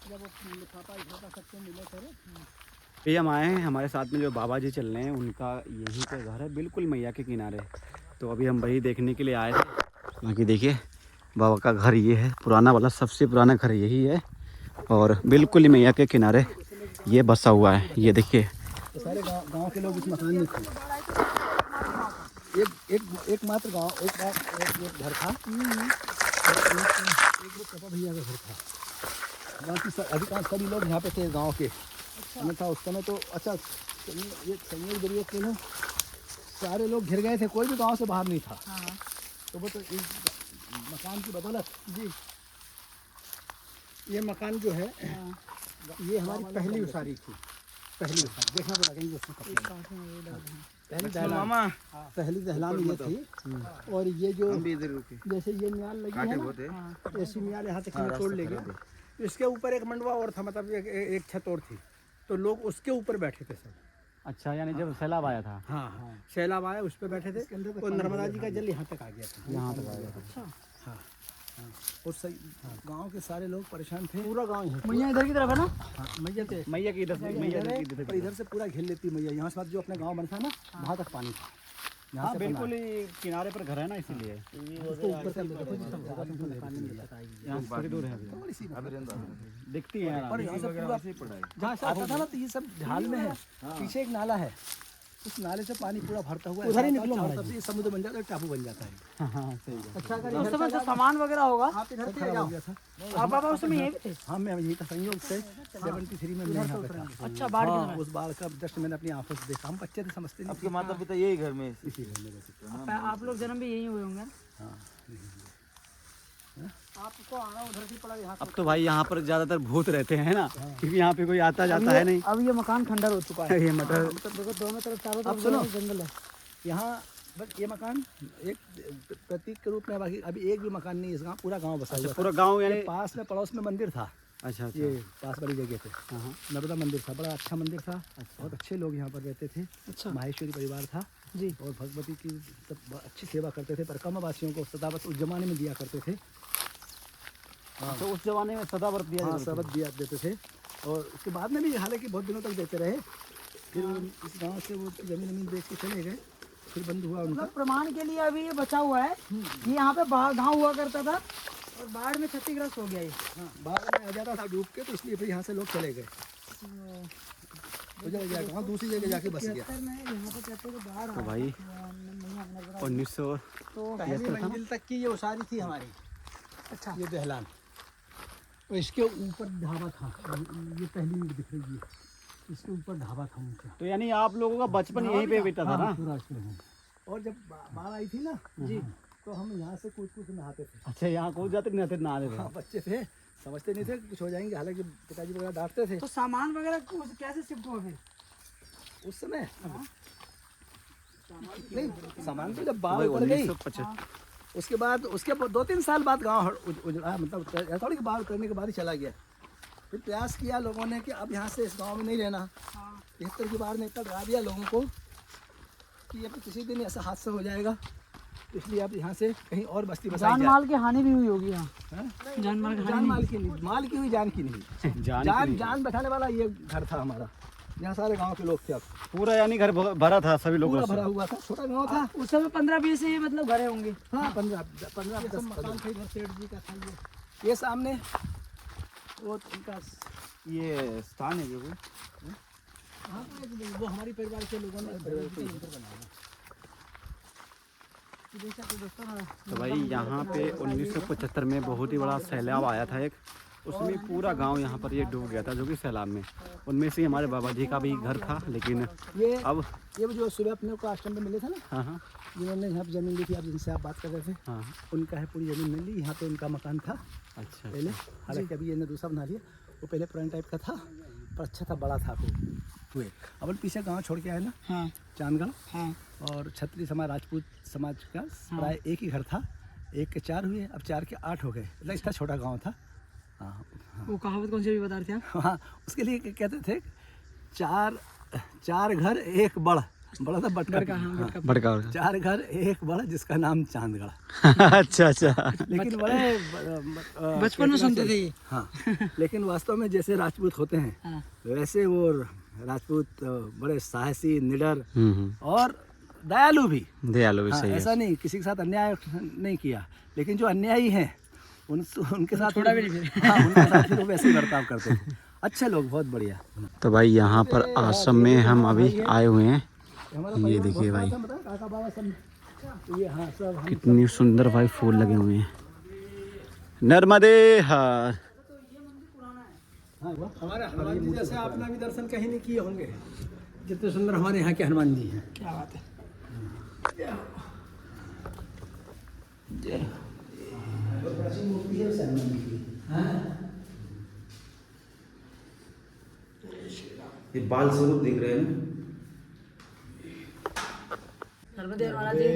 जब वो लिफाफा सबसे मिले थे। ये हम आए हैं, हमारे साथ में जो बाबा जी चल रहे हैं उनका यहीं पे घर है बिल्कुल मैया के किनारे। तो अभी हम वही देखने के लिए आए थे। बाकी देखिए बाबा का घर ये है, पुराना वाला सबसे पुराना घर यही है और बिल्कुल ही मैया के किनारे ये बसा हुआ है। ये देखिए तो सारे गांव के लोग इस मकान में थे। एक मात्र गांव एक घर था। एक कपा भैया का घर था। बाकी अधिकांश सभी लोग यहाँ पे थे गांव के। अन्यथा उस समय तो अच्छा ये संयोग जरिए के लोग सारे लोग घिर गए थे, कोई भी गांव से बाहर नहीं था। तो वो तो इस मकान की बदौलत जी ये मकान जो है ये हमारी पहली उसारी थी। पहली उसारी देखना पड़ा कहीं पहली दहलान ये थी। और ये जो जैसे ये म्याल लगी है ना, ऐसी म्याल यहाँ तक तोड़ ले गए। इसके ऊपर एक मंडवा और था, मतलब एक छत और थी, तो लोग उसके ऊपर बैठे थे सब। अच्छा यानी जब सैलाब आया था। हाँ सैलाब आया उस पर बैठे थे। और नर्मदा जी का जल यहाँ तक आ गया था। यहाँ तक आ गया था। अच्छा हाँ और सही गांव के सारे लोग परेशान थे। पूरा गांव ही मैया इधर की तरफ है ना। हाँ मैया थे मैया की इधर पर इधर से पूरा घेर लेती मैया। यहाँ से जो अपना गांव बनता है ना वहाँ तक पानी था। हाँ बिल्कुल ही किनारे पर घर है ना इसीलिए उसको ऊपर से देखो जी सब यहाँ से थोड़ी दूर है थोड़ी सी दिखती है और यहाँ से पूरा जहाँ से आता था ना तो ये सब ढाल में है। पीछे एक नाला है, उस नाले से पानी पूरा भरता हुआ उधर ही निकलो महाराज। ये समुद्र बन जाता है, टापू बन जाता है। हाँ सही है। अच्छा उस समय तो सामान वगैरह होगा। आप इधर से हो गया था। आप बाबा उस समय यहीं पे थे। हाँ मैं यही था संयोग से 73 में मैं यहाँ पे था। अच्छा बाढ़ के हाँ, उस बाढ़ का दृश्य मैंने अपनी आंखों से देखा। हम बच्चे थे समझते नहीं। आपके माता पिता यही घर में इसी घर में रहते थे। समय आप लोग जन्म भी यहीं हुए होंगे। हाँ आपको आना उधर से पड़ा यहाँ। अब तो भाई यहाँ पर ज्यादातर भूत रहते हैं ना, क्योंकि यहाँ पे कोई आता जाता है नहीं। अब ये मकान खंडर हो चुका है। ये मटर देखो दोनों तरफ चारों अब तरफ सुनो जंगल है। यहाँ बस ये मकान एक प्रतीक के रूप में, बाकी अभी एक भी मकान नहीं। इस गाँव पूरा गाँव बसा हुआ पूरा गाँव है। यानी पास में पड़ोस में मंदिर था। अच्छा अच्छा। ये पास वाली जगह पे नर्मदा मंदिर था, बड़ा अच्छा मंदिर था। बहुत अच्छे लोग यहाँ पर रहते थे। अच्छा माहेश्वरी परिवार था जी। और भगवती की सब अच्छी सेवा करते थे। परिक्रमा वासियों को सदावत उस जमाने में दिया करते थे। तो उस जमाने में सदाव्रत दिया हाँ, जाता था। शबद दिया देते थे। और उसके बाद में भी हालांकि बहुत दिनों तक देते रहे। फिर इस गांव से वो जमीन बेच के चले गए, फिर बंद हुआ उनका। मतलब प्रमाण के लिए अभी ये बचा हुआ है कि यहाँ पे गाँव हुआ करता था और बाढ़ में क्षतिग्रस्त हो गया ये। हाँ, बाढ़ में आ जाता था डूब के, तो इसलिए फिर यहाँ से लोग चले गए। उजड़ गया गाँव, दूसरी जगह जाके बस गया। तो भाई 1900 पहली मंजिल तक की ये उसारी थी हमारी। अच्छा ये दहलान, और इसके ऊपर ढाबा था। ये पहली ईंट दिख रही है, इसके ऊपर ढाबा था उनका। तो यानी आप लोगों का बचपन यहीं पे बीता था ना? पूरा इसमें है। और जब बाढ़ आई थी ना जी, तो हम यहाँ से कूद कूद नहाते थे। अच्छा, यहाँ कूद जाते नहा रहे थे? हाँ, बच्चे थे, समझते नहीं थे कि कुछ हो जाएंगे। हालांकि पिताजी वगैरह डांटते थे तो सामान वगैरह कैसे शिफ्ट हुआ फिर उस समय। नहीं, सामान तो जब बाढ़ वही उतर गई, 1975। उसके बाद उसके 2-3 साल बाद गांव उजड़ा। मतलब थोड़ी बाढ़ उतरने के बाद ही चला गया। फिर प्रयास किया लोगों ने कि अब यहाँ से इस गांव में नहीं रहना। 73 की बाढ़ ने इतना डरा दिया लोगों को कि अब किसी दिन ऐसा हादसा हो जाएगा, इसलिए अब यहाँ से कहीं और बस्ती बसाई जान जाए। माल की हानि भी हुई होगी यहाँ? हाँ? जान माल की जान माल की नहीं, माल की हुई, जान की नहीं। जान बैठाने वाला ये घर था हमारा, यहाँ सारे गांव के लोग थे। अब पूरा यानी घर भरा था सभी लोगों पूरा से? भरा हुआ था, छोटा गांव था। उस समय 15-20 ये मतलब घरे होंगे। हाँ, 15-10 मकान थे। इधर सेठ जी का था ये सामने, वो उनका। ये स्थान है जो हाँ, वो हमारी परिवार के लोगों ने बनाया। तो भाई यहाँ पे 1975 में बहुत ही बड़ा सैलाब आया था एक, उसमें पूरा गांव यहाँ पर ये डूब गया था जो कि सैलाब में। उनमें से हमारे बाबा जी का भी घर था, लेकिन ये अब ये जो सुबह अपने को आश्रम में मिले थे ना, हाँ हाँ जिन्होंने यहाँ पे जमीन ली थी, आप जिनसे आप बात कर रहे थे, हाँ। उनका है पूरी जमीन मिल ली। यहाँ पे उनका मकान था अच्छा पहले। हालांकि अभी इन्हें दूसरा बना लिया। वो पहले पुराने टाइप का था, पर अच्छा था, बड़ा था। हुए अब पीछे गाँव छोड़ के आए ना, हाँ चांदगढ़। हाँ और छत्री समाज, राजपूत समाज का प्राय एक ही घर था। 1 के 4 हुए, अब 4 के 8 हो गए। मतलब इतना छोटा गांव था। हाँ वो कहावत कौन सी भी बता रहे थे आप? हाँ, उसके लिए कहते थे 4 घर 1 बड़। बड़ा था बटका। हाँ, बड़का 4 घर 1 बड़, जिसका नाम चांदगढ़। अच्छा अच्छा। लेकिन बड़े बचपन में सुनते थे ये। हाँ, लेकिन वास्तव में जैसे राजपूत होते हैं, हाँ। वैसे वो राजपूत बड़े साहसी, निडर और दयालु भी। दयालु भी हाँ, सही है। ऐसा नहीं किसी के साथ अन्याय नहीं किया, लेकिन जो अन्यायी हैं उनके साथ छोड़ा भी नहीं फिर। हाँ, उनके साथ फिर वो वैसे ही बर्ताव करते थे। अच्छे लोग, बहुत बढ़िया। तो भाई यहाँ पर आश्रम में हम अभी आए हुए हैं। हमारा ये परिवार देखिए बहुत भाई, बड़ा था, बताया, काका बाबा सब ये। हाँ, सब हम कितनी सुंदर भाई फूल लगे हुए हैं। नर्मदे हर। हाँ, हमारे हनुमान जी जैसे आपने अभी दर्शन कहीं नहीं किए होंगे, जितने सुंदर हमारे यहाँ के हनुमान जी हैं। क्या बात है। ये बाल स्वरूप दिख रहे हैं। नर्मदे महाराज जी।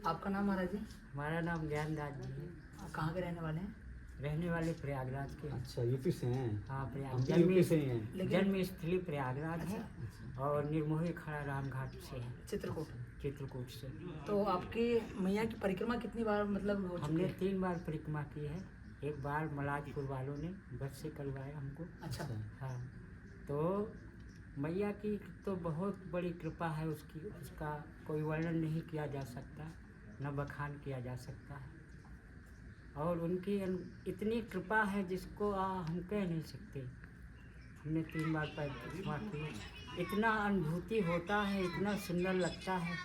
आपका नाम महाराज जी? हमारा नाम ज्ञानदास जी है। आप कहाँ के रहने वाले हैं? रहने वाले प्रयागराज के। अच्छा, यूपी से हैं? हाँ, हम प्रयाग भी यूपी से ही हैं। जन्म स्थली प्रयागराज है और निर्मोही खड़ा रामघाट से है, चित्रकूट। चित्रकूट से। तो आपकी मैया की परिक्रमा कितनी बार मतलब हो चुकी हमने है? 3 बार परिक्रमा की है। एक बार मलाजपुर वालों ने बस से करवाया हमको। अच्छा। हाँ, तो मैया की तो बहुत बड़ी कृपा है उसकी, उसका कोई वर्णन नहीं किया जा सकता, न बखान किया जा सकता है। और उनकी इतनी कृपा है जिसको हम कह नहीं सकते। हमने 3 बार परिक्रमा की, इतना अनुभूति होता है, इतना सुंदर लगता है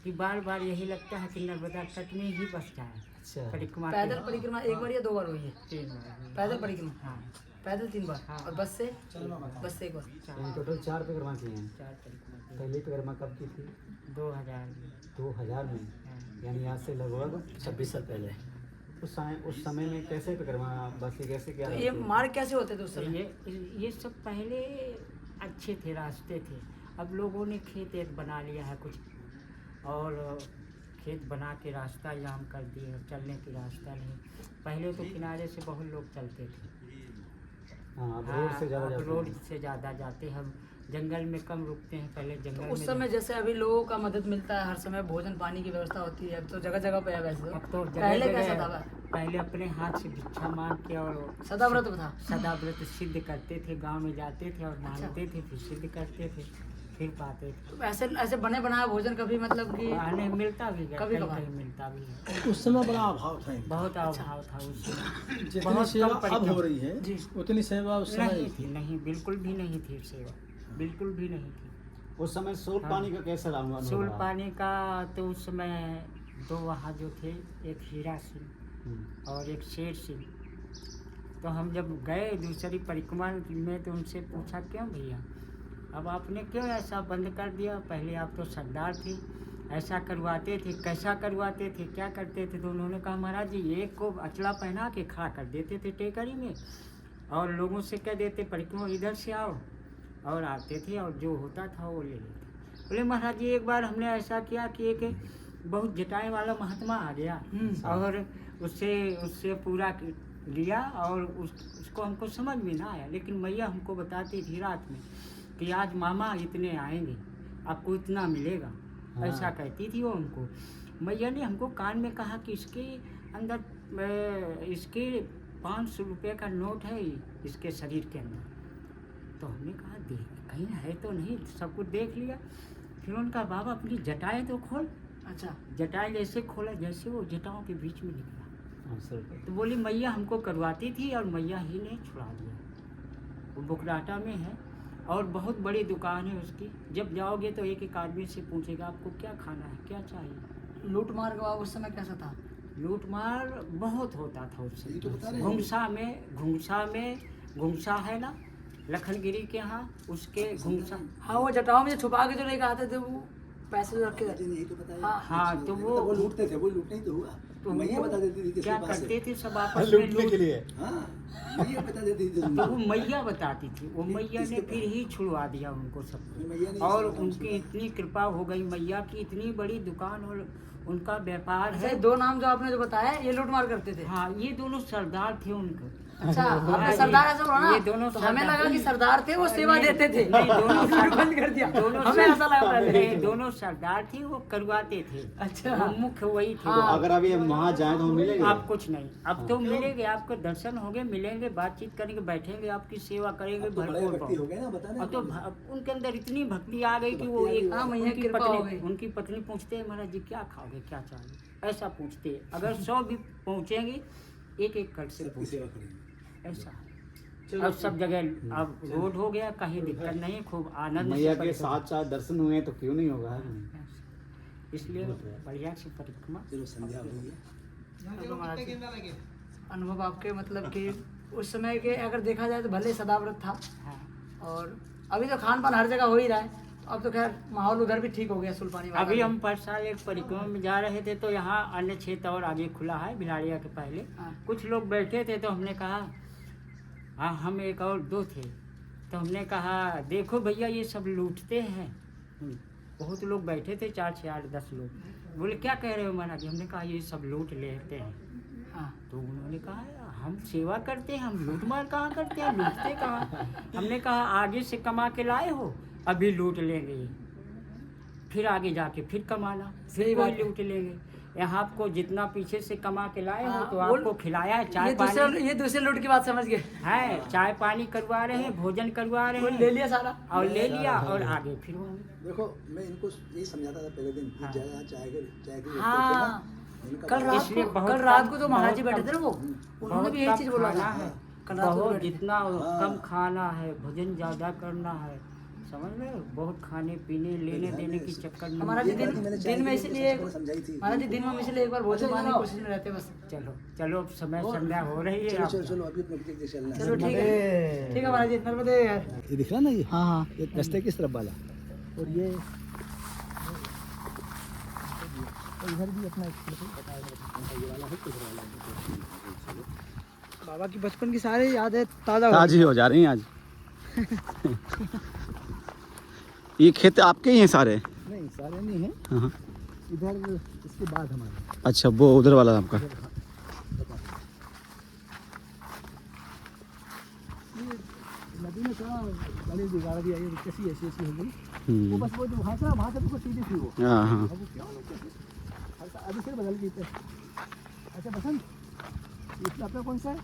कि बार बार यही लगता है कि नर्मदा तट में ही बस जाए। अच्छा। परिक्रमा पैदल परिक्रमा 1 बार या 2 बार हुई है? 3 बार। पैदल परिक्रमा? हाँ, पैदल 3 बार। हाँ। और बस से? बस से 1 बार। टोटल 4 परिक्रमा किए हैं। 4 परिक्रमा की। पहली परिक्रमा कब की थी? 2000 में। 2000 में, हाँ। यानी आज से लगभग 26 साल पहले। उस समय में कैसे परिक्रमा बस से कैसे क्या? तो ये मार्ग कैसे होते थे उस तो समय? ये सब पहले अच्छे थे, रास्ते थे। अब लोगों ने खेत एक बना लिया है कुछ, और खेत बना के रास्ता जाम कर दिए, चलने की रास्ता नहीं। पहले तो किनारे से बहुत लोग चलते थे। हाँ, अब हाँ, रोड से ज़्यादा अब जाते रोड हैं। से ज़्यादा जाते हैं। हम जंगल में कम रुकते हैं, पहले जंगल उस में समय जैसे अभी लोगों का मदद मिलता है, हर समय भोजन पानी की व्यवस्था होती है, अब तो जगह जगह पे है वैसे अब तो पहले जगह कैसा जगह था? पहले अपने हाथ से भिक्षा मांग के और सदा व्रत था। सदा व्रत सिद्ध करते थे, गांव में जाते थे और मांगते थे, फिर सिद्ध करते थे, फिर पाते थे। तो ऐसे ऐसे बने बनाया भोजन कभी मतलब कि आने मिलता भी है, कभी कहीं कभार। कहीं मिलता भी है। उस समय बड़ा अभाव था इनका। बहुत अभाव था उस समय। जितनी बहुत सेवा कम अब परिक्रम- हो रही है उतनी सेवा उस समय नहीं थी, नहीं, बिल्कुल भी नहीं थी सेवा, बिल्कुल भी नहीं थी। उस समय सोल हाँ। पानी का कैसा रहा? सूल पानी का तो उस समय दो वहाँ जो थे, एक हीरा सिंह और एक शेर सिंह। तो हम जब गए दूसरी परिक्रमा में तो उनसे पूछा, क्यों भैया अब आपने क्यों ऐसा बंद कर दिया? पहले आप तो सरदार थे, ऐसा करवाते थे, कैसा करवाते थे, क्या करते थे? तो उन्होंने कहा, महाराज जी एक को अचला पहना के खड़ा कर देते थे टेकरी में और लोगों से कह देते परिक्रमा इधर से आओ, और आते थे और जो होता था वो ले लेते। बोले महाराज जी एक बार हमने ऐसा किया कि एक बहुत जटाएं वाला महात्मा आ गया और उससे पूरा लिया और उसको हमको समझ में ना आया, लेकिन मैया हमको बताती थी रात में कि आज मामा इतने आएंगे, आपको इतना मिलेगा। ऐसा कहती थी वो हमको। मैया ने हमको कान में कहा कि इसके अंदर इसके 500 रुपये का नोट है इसके शरीर के अंदर। तो हमने कहा देख कहीं है तो नहीं, सब कुछ देख लिया। फिर उनका बाबा अपनी जटाएं तो खोल। अच्छा, जटाएं जैसे खोला, जैसे वो जटाओं के बीच में निकला। तो बोली मैया हमको करवाती थी और मैया ही ने छुड़ा दिया। वो बुकराटा में है और बहुत बड़ी दुकान है उसकी। जब जाओगे तो एक एक आदमी से पूछेगा आपको क्या खाना है, क्या चाहिए। लूट मार का उस समय कैसा था? लूट मार बहुत होता था उस यही तो बता रहे समय। हैं। घुंगसा है ना लखनगिरी के यहाँ, उसके घुंगसा। हाँ, वो जटाओं में छुपा के जो लेके आते थे वो पैसे जो रखे थे। यही तो बताया। हाँ, हाँ, तो वो लूटते थे, वो लूटने ही तो हुआ। तो मैया वो बता देती थी क्या किसके पास करते है। थे सब आपस में लूट। लिए हाँ, मैया बता देती थी। तो वो मैया बताती थी, वो मैया ने किसके फिर ही छुड़वा दिया उनको सब। मैया ने और सब काम उनकी इतनी कृपा हो गई मैया की, इतनी बड़ी दुकान और उनका व्यापार अच्छा, है। दो नाम जो आपने जो बताया ये लूट मार करते थे। हाँ, ये दोनों सरदार थे उनके। अच्छा, हाँ, आपने सरदार ऐसा बोला ना, ये दोनों तो हमें सरदार- लगा कि सरदार थे वो सेवा नहीं, देते थे। नहीं, दोनों फिर बंद कर दिया। दोनों हमें ऐसा लगा पहले। नहीं, दोनों सरदार थे, वो करवाते थे। अच्छा। वो मुख्य वही थे। हाँ। अगर अभी हम वहाँ जाएं तो हम मिलेंगे? आप कुछ नहीं, अब तो मिलेंगे, आपको दर्शन होंगे, मिलेंगे, बातचीत करेंगे, बैठेंगे, आपकी सेवा करेंगे अब तो बड़े भरपूर। व्यक्ति हो गए ना, बता रहे अब तो उनके अंदर इतनी भक्ति आ गई कि वो एक हाँ, मैया की कृपा हो गई। उनकी पत्नी पूछते हैं महाराज जी क्या खाओगे, क्या चाहिए, ऐसा पूछते हैं। अगर 100 भी पहुँचेंगे एक एक कर से सबकी सेवा पूछेंगे, करेंगे। ऐसा। अब सब जगह अब रोड हो गया, कहीं दिक्कत नहीं, खूब आनंद मैया से के साथ साथ दर्शन हुए तो क्यों नहीं होगा? इसलिए बढ़िया से परिक्रमा। चलो संध्या हो रही है। चलो महाराज जी, अनुभव आपके मतलब कि उस समय के अगर देखा जाए तो भले सदाव्रत था, हाँ। और अभी तो खान पान हर जगह हो ही रहा है। अब तो खैर माहौल उधर भी ठीक हो गया सुल्पानी वाला। अभी हम पर साल एक परिक्रमा में जा रहे थे तो यहाँ अन्य क्षेत्र और आगे खुला है भिलाड़िया के पहले। हाँ। कुछ लोग बैठे थे तो हमने कहा, हाँ हम एक और दो थे, तो हमने कहा देखो भैया ये सब लूटते हैं। बहुत लोग बैठे थे, 4 से 8 10 लोग। बोले क्या कह रहे हो महाराज? हमने कहा ये सब लूट लेते हैं। हाँ। तो उन्होंने कहा हम सेवा करते हैं, हम लूट मार कहाँ करते हैं, लूटते कहाँ। हमने कहा आगे से कमा के लाए हो, अभी लूट लेंगे, फिर आगे जाके फिर कमाना, सही फिर कोई बात है। लूट लेंगे। यहाँ आपको जितना पीछे से कमा के लाए हो तो वो- आपको खिलाया है, ये चाय दूसरे पानी लूट की बात समझ गए। है, चाय पानी करवा रहे हैं, भोजन करवा रहे वो हैं, ले लिया सारा। और ले लिया और आगे फिर वो। देखो मैं इनको यही समझाता था पहले दिन हाँ। चाय के हाँ, इनका कल रात इसलिए को बहुत कल रात कम- को जो महाराज जी बहुत बैठे थे ना वो, उन्होंने बहुत भी यही कम चीज बोला खाना था। है, कल रात को बहुत बैठे थे। जितना हाँ। कम खाना है, भोजन ज्यादा करना है, समझ रहे हो? बहुत खाने पीने लेने देने की चक्कर में। हमारा जी दिन में इसलिए समझाई थी। महाराज जी दिन में हम इसलिए एक बार भोजन पाने की कोशिश में रहते बस। चलो चलो, अब समय संध्या हो रही है। चलो आप चलो चलो अभी अपने अपने चलना है। चलो ठीक है, ठीक है महाराज जी, नर्मदे। ये दिख रहा ना ये? हाँ हाँ। ये रास्ते किस तरफ वाला, और ये इधर भी अपना ये वाला है, किधर वाला है। बाबा की बचपन की सारी यादें ताज़ा हो ताज़ी हो जा रही हैं आज। ये खेत आपके ही हैं सारे? नहीं सारे नहीं है, हाँ। इधर इस उसके बाद हमारा। अच्छा, वो उधर वाला आपका। नदी में थोड़ा गणेश बिगाड़ दिया, ये कैसी ऐसी ऐसी होगी। वो बस वो जो वहाँ से बिल्कुल सीधी थी वो। हाँ हाँ। अब वो क्या हो गया, अभी फिर बदल गई थे। अच्छा बसंत, इसमें अपना कौन सा है?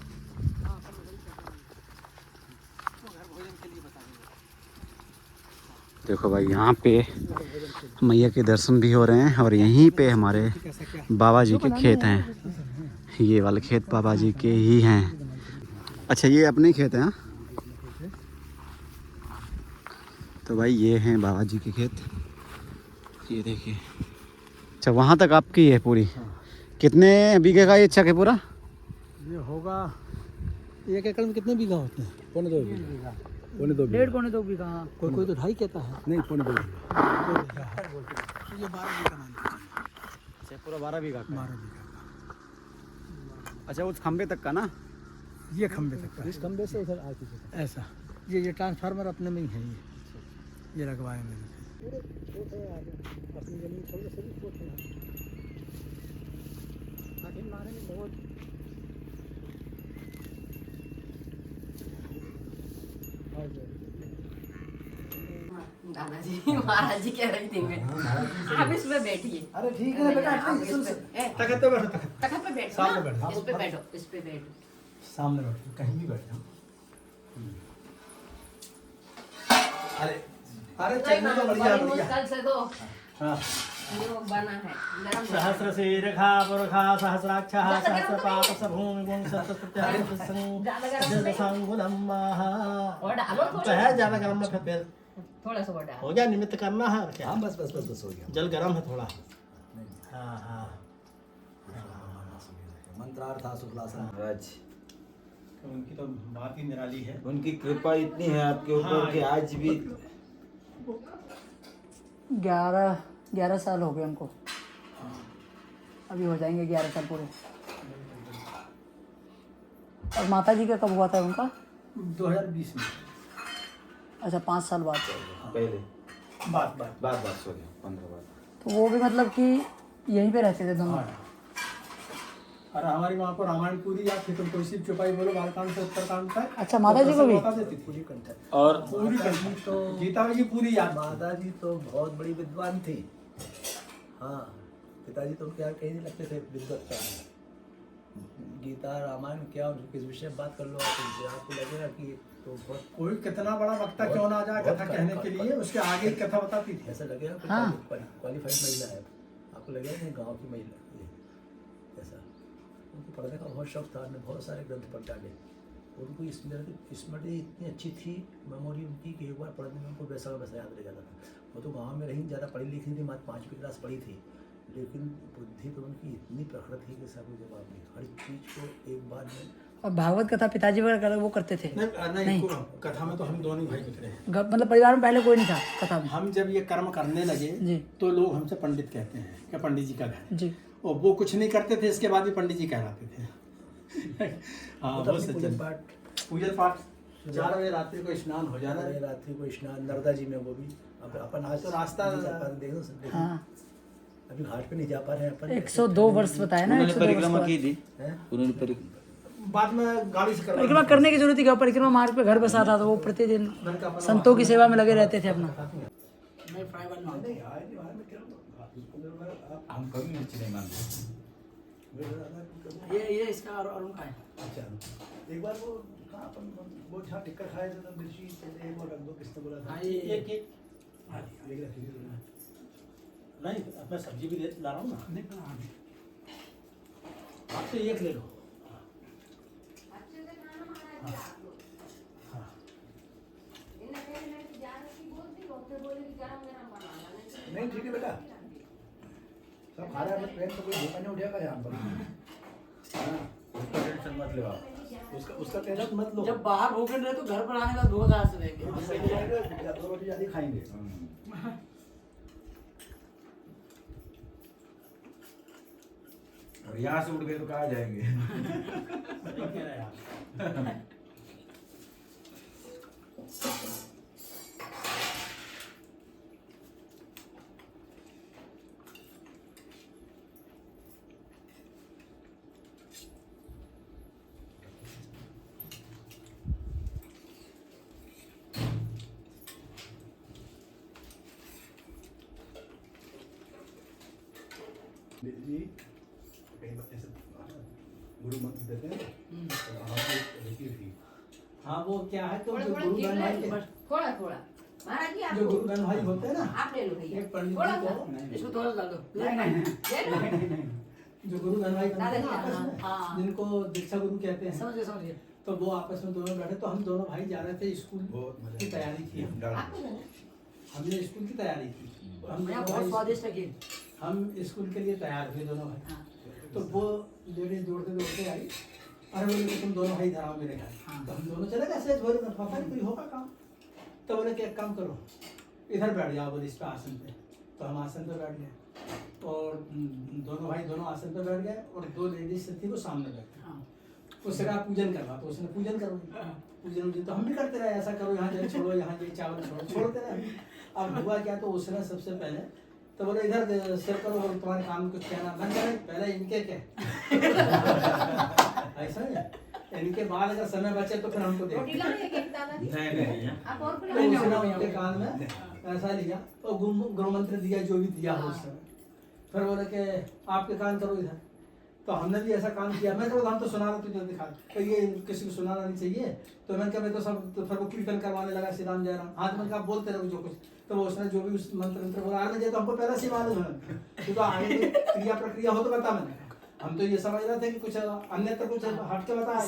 देखो भाई, यहाँ पे मैया के दर्शन भी हो रहे हैं और यहीं पे हमारे बाबा जी के खेत हैं। ये वाले खेत बाबा जी के ही हैं। अच्छा, ये अपने खेत हैं। हाँ? तो भाई ये हैं बाबा जी के खेत, ये देखिए। अच्छा, वहाँ तक आपकी है पूरी? कितने बीघे का ये चक है पूरा? ये होगा 1 एकड़ में कितने बीघा होते हैं? पौने 2 बीघा। पौने 2 बीघा। 1.5 पौने 2 बीघा। हाँ, कोई तो 2.5 कहता है। नहीं, पौने 2 बीघा। तो ये 12 बीघा मान लीजिए। अच्छा, पूरा 12 बीघा का। 12 बीघा अच्छा, उस खंबे तक का ना? का। ये खंबे तक का। इस खंबे से उधर आगे से ऐसा। ये ट्रांसफार्मर अपने में ही है। ये लगवाए मैंने। अपनी जमीन छोड़ के सभी छोड़ के मारे में बहुत। दादाजी महाराज जी कह रही थी मैं, आप इसमें बैठिए। अरे ठीक है बेटा, तखत पे बैठो। तखत पे बैठो, सामने बैठो। इस पे बैठो, इस पे बैठो। सामने बैठो, कहीं भी बैठ जाओ। अरे अरे चलने तो बढ़िया बढ़िया। कल से दो हाँ। जो बना है नरम सहस्र शीर्षा पुरुषा सहस्राक्षः सहस्रपाद सभूमिगुं सहस्रप्रत्यहंगुलम और डालो है ज्यादा गर्म में फिर थोड़ा सा और डालो। हो गया, निमित्त करना है क्या? हाँ बस हो गया। जल गर्म है थोड़ा। हाँ हाँ। मंत्रार्थ शुक्लासन। महाराज, उनकी तो बात ही निराली है। उनकी कृपा इतनी है आपके ऊपर कि आज भी 11 साल हो गए हमको। अभी हो जाएंगे 11 साल पूरे। और माता जी का कब हुआ था उनका? 2020 में। अच्छा, 5 साल बाद। पहले बात बात सो गया 15 बार। तो वो भी मतलब कि यहीं पे रहते थे दोनों। और हमारी माँ को रामायण पूरी याद थी, तुम कोई सी चुपाई बोलो बालकांड से उत्तरकांड तक। अच्छा, माता जी को भी? बता देती पूरी कंठ। और पूरी कंठ तो गीता की पूरी याद। माता जी तो बहुत बड़ी विद्वान थी। हाँ, पिताजी तो क्या कहीं नहीं लगते थे विद्वत का। गीता रामायण क्या किस विषय में बात कर लो आप, उनसे आपको लगेगा कि तो बहुत कोई कितना बड़ा वक्ता क्यों ना जाए कथा कहने के लिए, उसके आगे ही कथा बताती थी। ऐसा लगेगा क्वालिफाइड महिला है, आपको लगेगा कि गाँव की महिला ऐसा। उनको पढ़ने का बहुत शौक था, उन्होंने बहुत सारे ग्रंथ पढ़ डाले। उनको स्मृति इतनी अच्छी थी, मेमोरी उनकी, कि एक बार पढ़ने में उनको वैसा वैसा याद रह जाता था। वो तो गांव में रही, ज़्यादा पढ़ी लिखी थी, मात्र 5वीं क्लास पढ़ी थी, लेकिन बुद्धि तो उनकी इतनी प्रखर थी कि सब जवाब नहीं, हर चीज़ को एक बार में। और भागवत कथा पिताजी वगैरह वो करते थे? नहीं, कथा में तो हम दोनों भाई उतरे। मतलब परिवार में पहले कोई नहीं था कथा में? हम जब ये कर्म करने लगे जी, तो लोग हमसे पंडित कहते हैं कि पंडित जी का घर है। जी। और वो कुछ नहीं करते थे, इसके बाद भी पंडित जी कहलाते थे। हाँ, वो सच्चाई। पूजन पाठ 4 बजे रात्रि को स्नान हो जाना है। रात्रि को स्नान नर्मदा जी में, वो भी अपन आज तो रास्ता देखो। हाँ, अभी घाट पे नहीं जा पा रहे हैं अपन। 102 वर्ष बताया ना। 102 परिक्रमा वर्ष की थी, उन्होंने बाद में गाड़ी से परिक्रमा करने की जरूरत ही क्या, परिक्रमा मार्ग पे घर बसा था तो वो प्रतिदिन संतों की सेवा में लगे रहते थे अपना। हम कभी मिर्च नहीं मानते। ये इसका और उनका है। अच्छा, एक बार वो कहाँ अपन वो जहाँ टिक्कर खाए थे तो मिर्ची एक और रख दो, किसने बोला था? एक नहीं, मैं सब्जी भी ला रहा हूँ ना। नहीं, आप तो एक ले लो। नहीं ठीक है बेटा, सब खा रहे हैं, ट्रेन तो कोई धोखा नहीं उठेगा यहाँ पर। हाँ, उसका टेंशन मत लो आप, उसका टेंशन मत लो। जब बाहर भूखे रहे तो घर पर आने का धोखा कहाँ से देंगे? 2 रोटी ज़्यादा खाएंगे। और यहाँ से उठ गए तो कहाँ जाएंगे? जी कई बार ऐसे गुरु मंत्र देते हैं तो वहाँ पे रहती थी। हाँ वो क्या है तो थोड़ा जो थोड़ा गुरु गिर बहन रहा भाई है, थोड़ा थोड़ा महाराज जी जो गुरु बहन भाई होते हैं ना, आप ले लो भैया एक पंडित थोड़ा जी सा को इसको थोड़ा डाल दो। ले लो जो गुरु बहन भाई बनते हैं ना दादाजी, आपस में, हाँ। जिनको दीक्षा गुरु कहते हैं, समझिए। तो वो आपस में दोनों बैठे तो हम दोनों भाई जा रहे थे स्कूल की तैयारी थी। आपको देना? हमने स्कूल की तैयारी की, हम यहाँ दोनों बहुत भाई स्वादिष्ट है खीर। हम स्कूल के लिए तैयार हुए दोनों भाई। हाँ। तो वो लेडीज दौड़ते दौड़ते आई, अरे बोले कि तुम दोनों भाई धराओ मेरे घर। हाँ। तो हम दोनों चले गए ऐसे झोरे में, पापा ने कोई होगा काम। तो बोले कि एक काम करो इधर बैठ जाओ, बोले इस पे आसन पे। तो हम आसन पे बैठ गए और दोनों भाई दोनों आसन पे बैठ गए और दो लेडीज थी वो सामने बैठी। हाँ। उससे कहा पूजन करवा, तो उसने पूजन करवाई। पूजन तो हम भी करते रहे, ऐसा करो यहाँ जल छोड़ो, यहाँ ये चावल छोड़ो, छोड़ते रहे। अब हुआ क्या, तो उसने सबसे पहले तो बोले इधर सिर करो और तुम्हारे काम कुछ कहना मन करे, पहले इनके कह ऐसा है। इनके बाद अगर समय बचे तो फिर हमको रोटी देखो। लाओ एक दादाजी नहीं आप और तो खिलाओ उसने उनके कान में ऐसा लिया और गुरु मंत्र दिया जो भी दिया हो उस समय। फिर बोले कि आपके कान करो इधर। तो हमने भी ऐसा काम किया। मैं कहा हम तो सुना रहा, तुझे दिखा तो ये किसी को सुनाना नहीं चाहिए। तो मैंने कहा मैं तो सब, तो फिर वो कीर्तन करवाने लगा श्री राम जय राम। हाथ में कहा बोलते रहो जो कुछ। तो वो उसने जो भी उस मंत्र बोला, आने तो हमको पहले से मालूम है तो आगे क्रिया प्रक्रिया हो तो बता। मैंने हम तो ये समझ रहे थे कि कुछ अन्यत्र कुछ हट के बताया।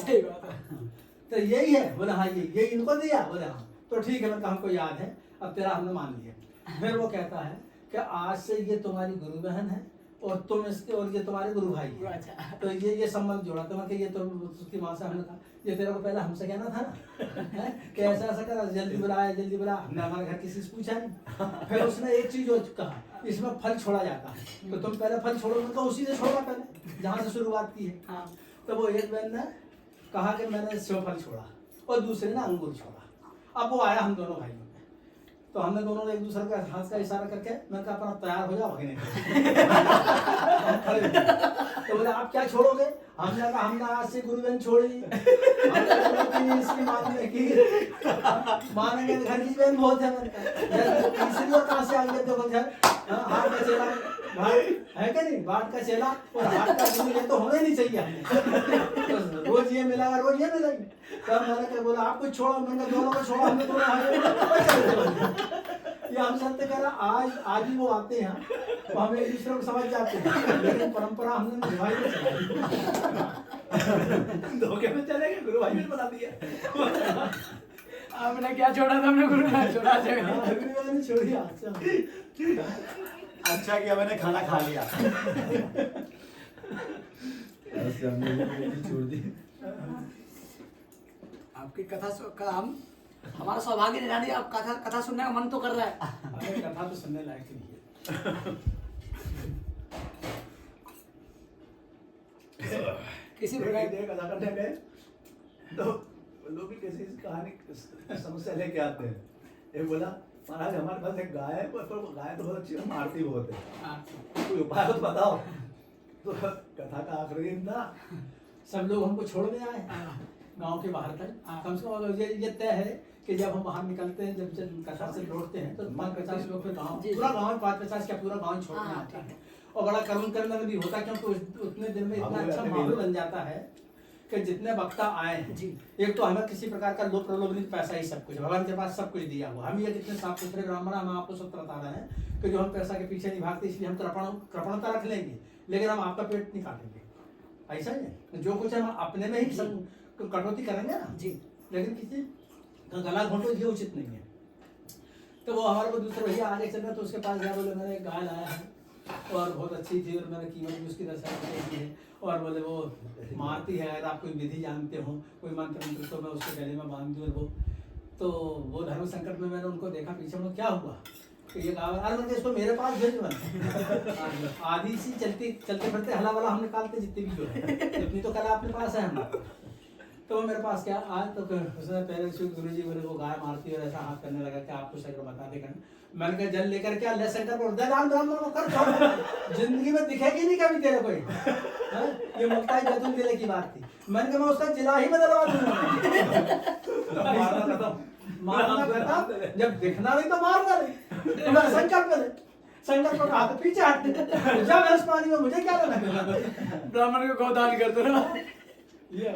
तो यही है, बोले हाँ ये इनको दिया। बोले हाँ तो ठीक है, मतलब हमको याद है, अब तेरा हमने मान लिया। फिर वो कहता है कि आज से ये तुम्हारी गुरु बहन है और तुम इसके, और ये तुम्हारे गुरु भाई है। अच्छा। तो ये संबंध जोड़ा। तो मैं कि ये तो उसकी माँ से हमने कहा ये तेरे को पहले हमसे कहना था ना कि ऐसा ऐसा करा, जल्दी बुलाया जल्दी बुला। हमने हमारे घर किसी से पूछा नहीं। फिर उसने एक चीज और कहा, इसमें फल छोड़ा जाता है तो तुम पहले फल छोड़ो। उनका उसी से छोड़ा पहले जहाँ से शुरुआत की है। तो वो एक बहन ने कहा कि मैंने सेव फल छोड़ा और दूसरे ने अंगूर छोड़ा। अब वो आया हम दोनों भाइयों में, तो हमने दोनों ने एक दूसरे का हाथ का इशारा करके मैंने कहा अपना तैयार हो जाओ भगने तो बोले आप क्या छोड़ोगे? हमने कहा हमने आज से गुरु बहन छोड़ी, इसकी मानेंगे घर की बहन बहुत है। तीसरी और कहाँ से आएंगे? देखो घर हाथ का चेला भाई है क्या नहीं, बाट का चेला और हाथ का गुरु, ये तो होना ही नहीं चाहिए हमें। रोज ये मिलेगा रोज ये मिलेगी। तब मैंने क्या बोला आप कुछ छोड़ो, मैंने दोनों को छोड़ो, हमने दोनों ये हम सत्य कह रहा। आज ही वो आते हैं तो हमें एक दूसरे को समझ जाते हैं, लेकिन परंपरा हमने निभाई नहीं चलाई। धोखे में चले गए, गुरु भाई ने बना दिया। आपने क्या छोड़ा था? हमने गुरु ने छोड़ा गुरु भाई ने छोड़ी। अच्छा किया मैंने खाना खा लिया। छोड़ दी। आपकी कथा का हम हमारा सौभाग्य निरानी, आप कथा सुनने का मन तो कर रहा है। अरे कथा तो सुनने लायक नहीं है। किसी प्रकार की कथा करने गए तो लोग भी किसी कहानी समस्या लेके आते हैं। एक बोला महाराज हमारे पास एक गाय है, पर गाय तो बहुत अच्छी है, मारती बहुत है, कोई उपाय तो बताओ। तो कथा का आखिरी दिन था, सब लोग हमको छोड़ने आए गांव के बाहर तक। कम से कम ये तय है कि जब हम बाहर निकलते हैं, जब कथा से लौटते हैं तो 5-50 लोग फिर गाँव, पूरा गाँव 5-50 क्या पूरा गाँव छोड़ने आते हैं। और बड़ा करुण करना भी होता है क्योंकि उतने दिन में इतना अच्छा माहौल बन जाता है कि जितने वक्ता आए हैं जी, एक तो हमें किसी प्रकार का लोभ प्रलोभ नहीं, पैसा ही सब कुछ, भगवान के पास सब कुछ दिया हुआ। हम ये कितने साफ सुथरे ब्राह्मण, हम आपको सब बता रहे हैं कि जो हम पैसा के पीछे नहीं भागते, इसलिए हम कृपणता रख लेंगे, लेकिन हम आपका पेट नहीं काटेंगे। ऐसा ही जो कुछ हम अपने में ही कटौती करेंगे ना जी, लेकिन किसी का गला घोटो ये उचित नहीं है। तो वो हमारे को दूसरे भैया आगे चल रहे तो उसके पास गया, बोले मैंने एक गाय लाया है और बहुत अच्छी थी और मैंने कीमत भी उसकी 10,000 दी है, और बोले वो मारती है, अगर आप कोई विधि जानते हो, कोई मंत्र मंत्र तो मैं उसके गले में बांध दूँ। वो तो वो धर्म संकट में मैंने उनको देखा पीछे, उन्होंने क्या हुआ तो ये कहा अरे मैंने इसको मेरे पास भेज मैंने आधी सी चलते फिरते हला वाला हम निकालते जितनी भी जो है, जितनी तो कला अपने पास है हमारा। तो वो मेरे पास क्या आज तो उसने पहले से गुरु जी बोले वो गाय मारती है और ऐसा हाथ करने लगा कि आपको शंकर बता देगा। मैंने कहा जल लेकर क्या ले शंकर को राम राम राम कर छोड़, जिंदगी में दिखेगी नहीं कभी तेरे कोई। ये मुक्ताई बैतूल जिले की बात थी। मैंने कहा मैं उसका जिला ही बदलवा दूंगा, मारना खत्म, जब दिखना नहीं तो मारना नहीं। तो मैं संकल्प ले संकट को कहा तो पीछे हट जब भैंस पानी में मुझे क्या लेना ब्राह्मण को गौदान कर दो ना ये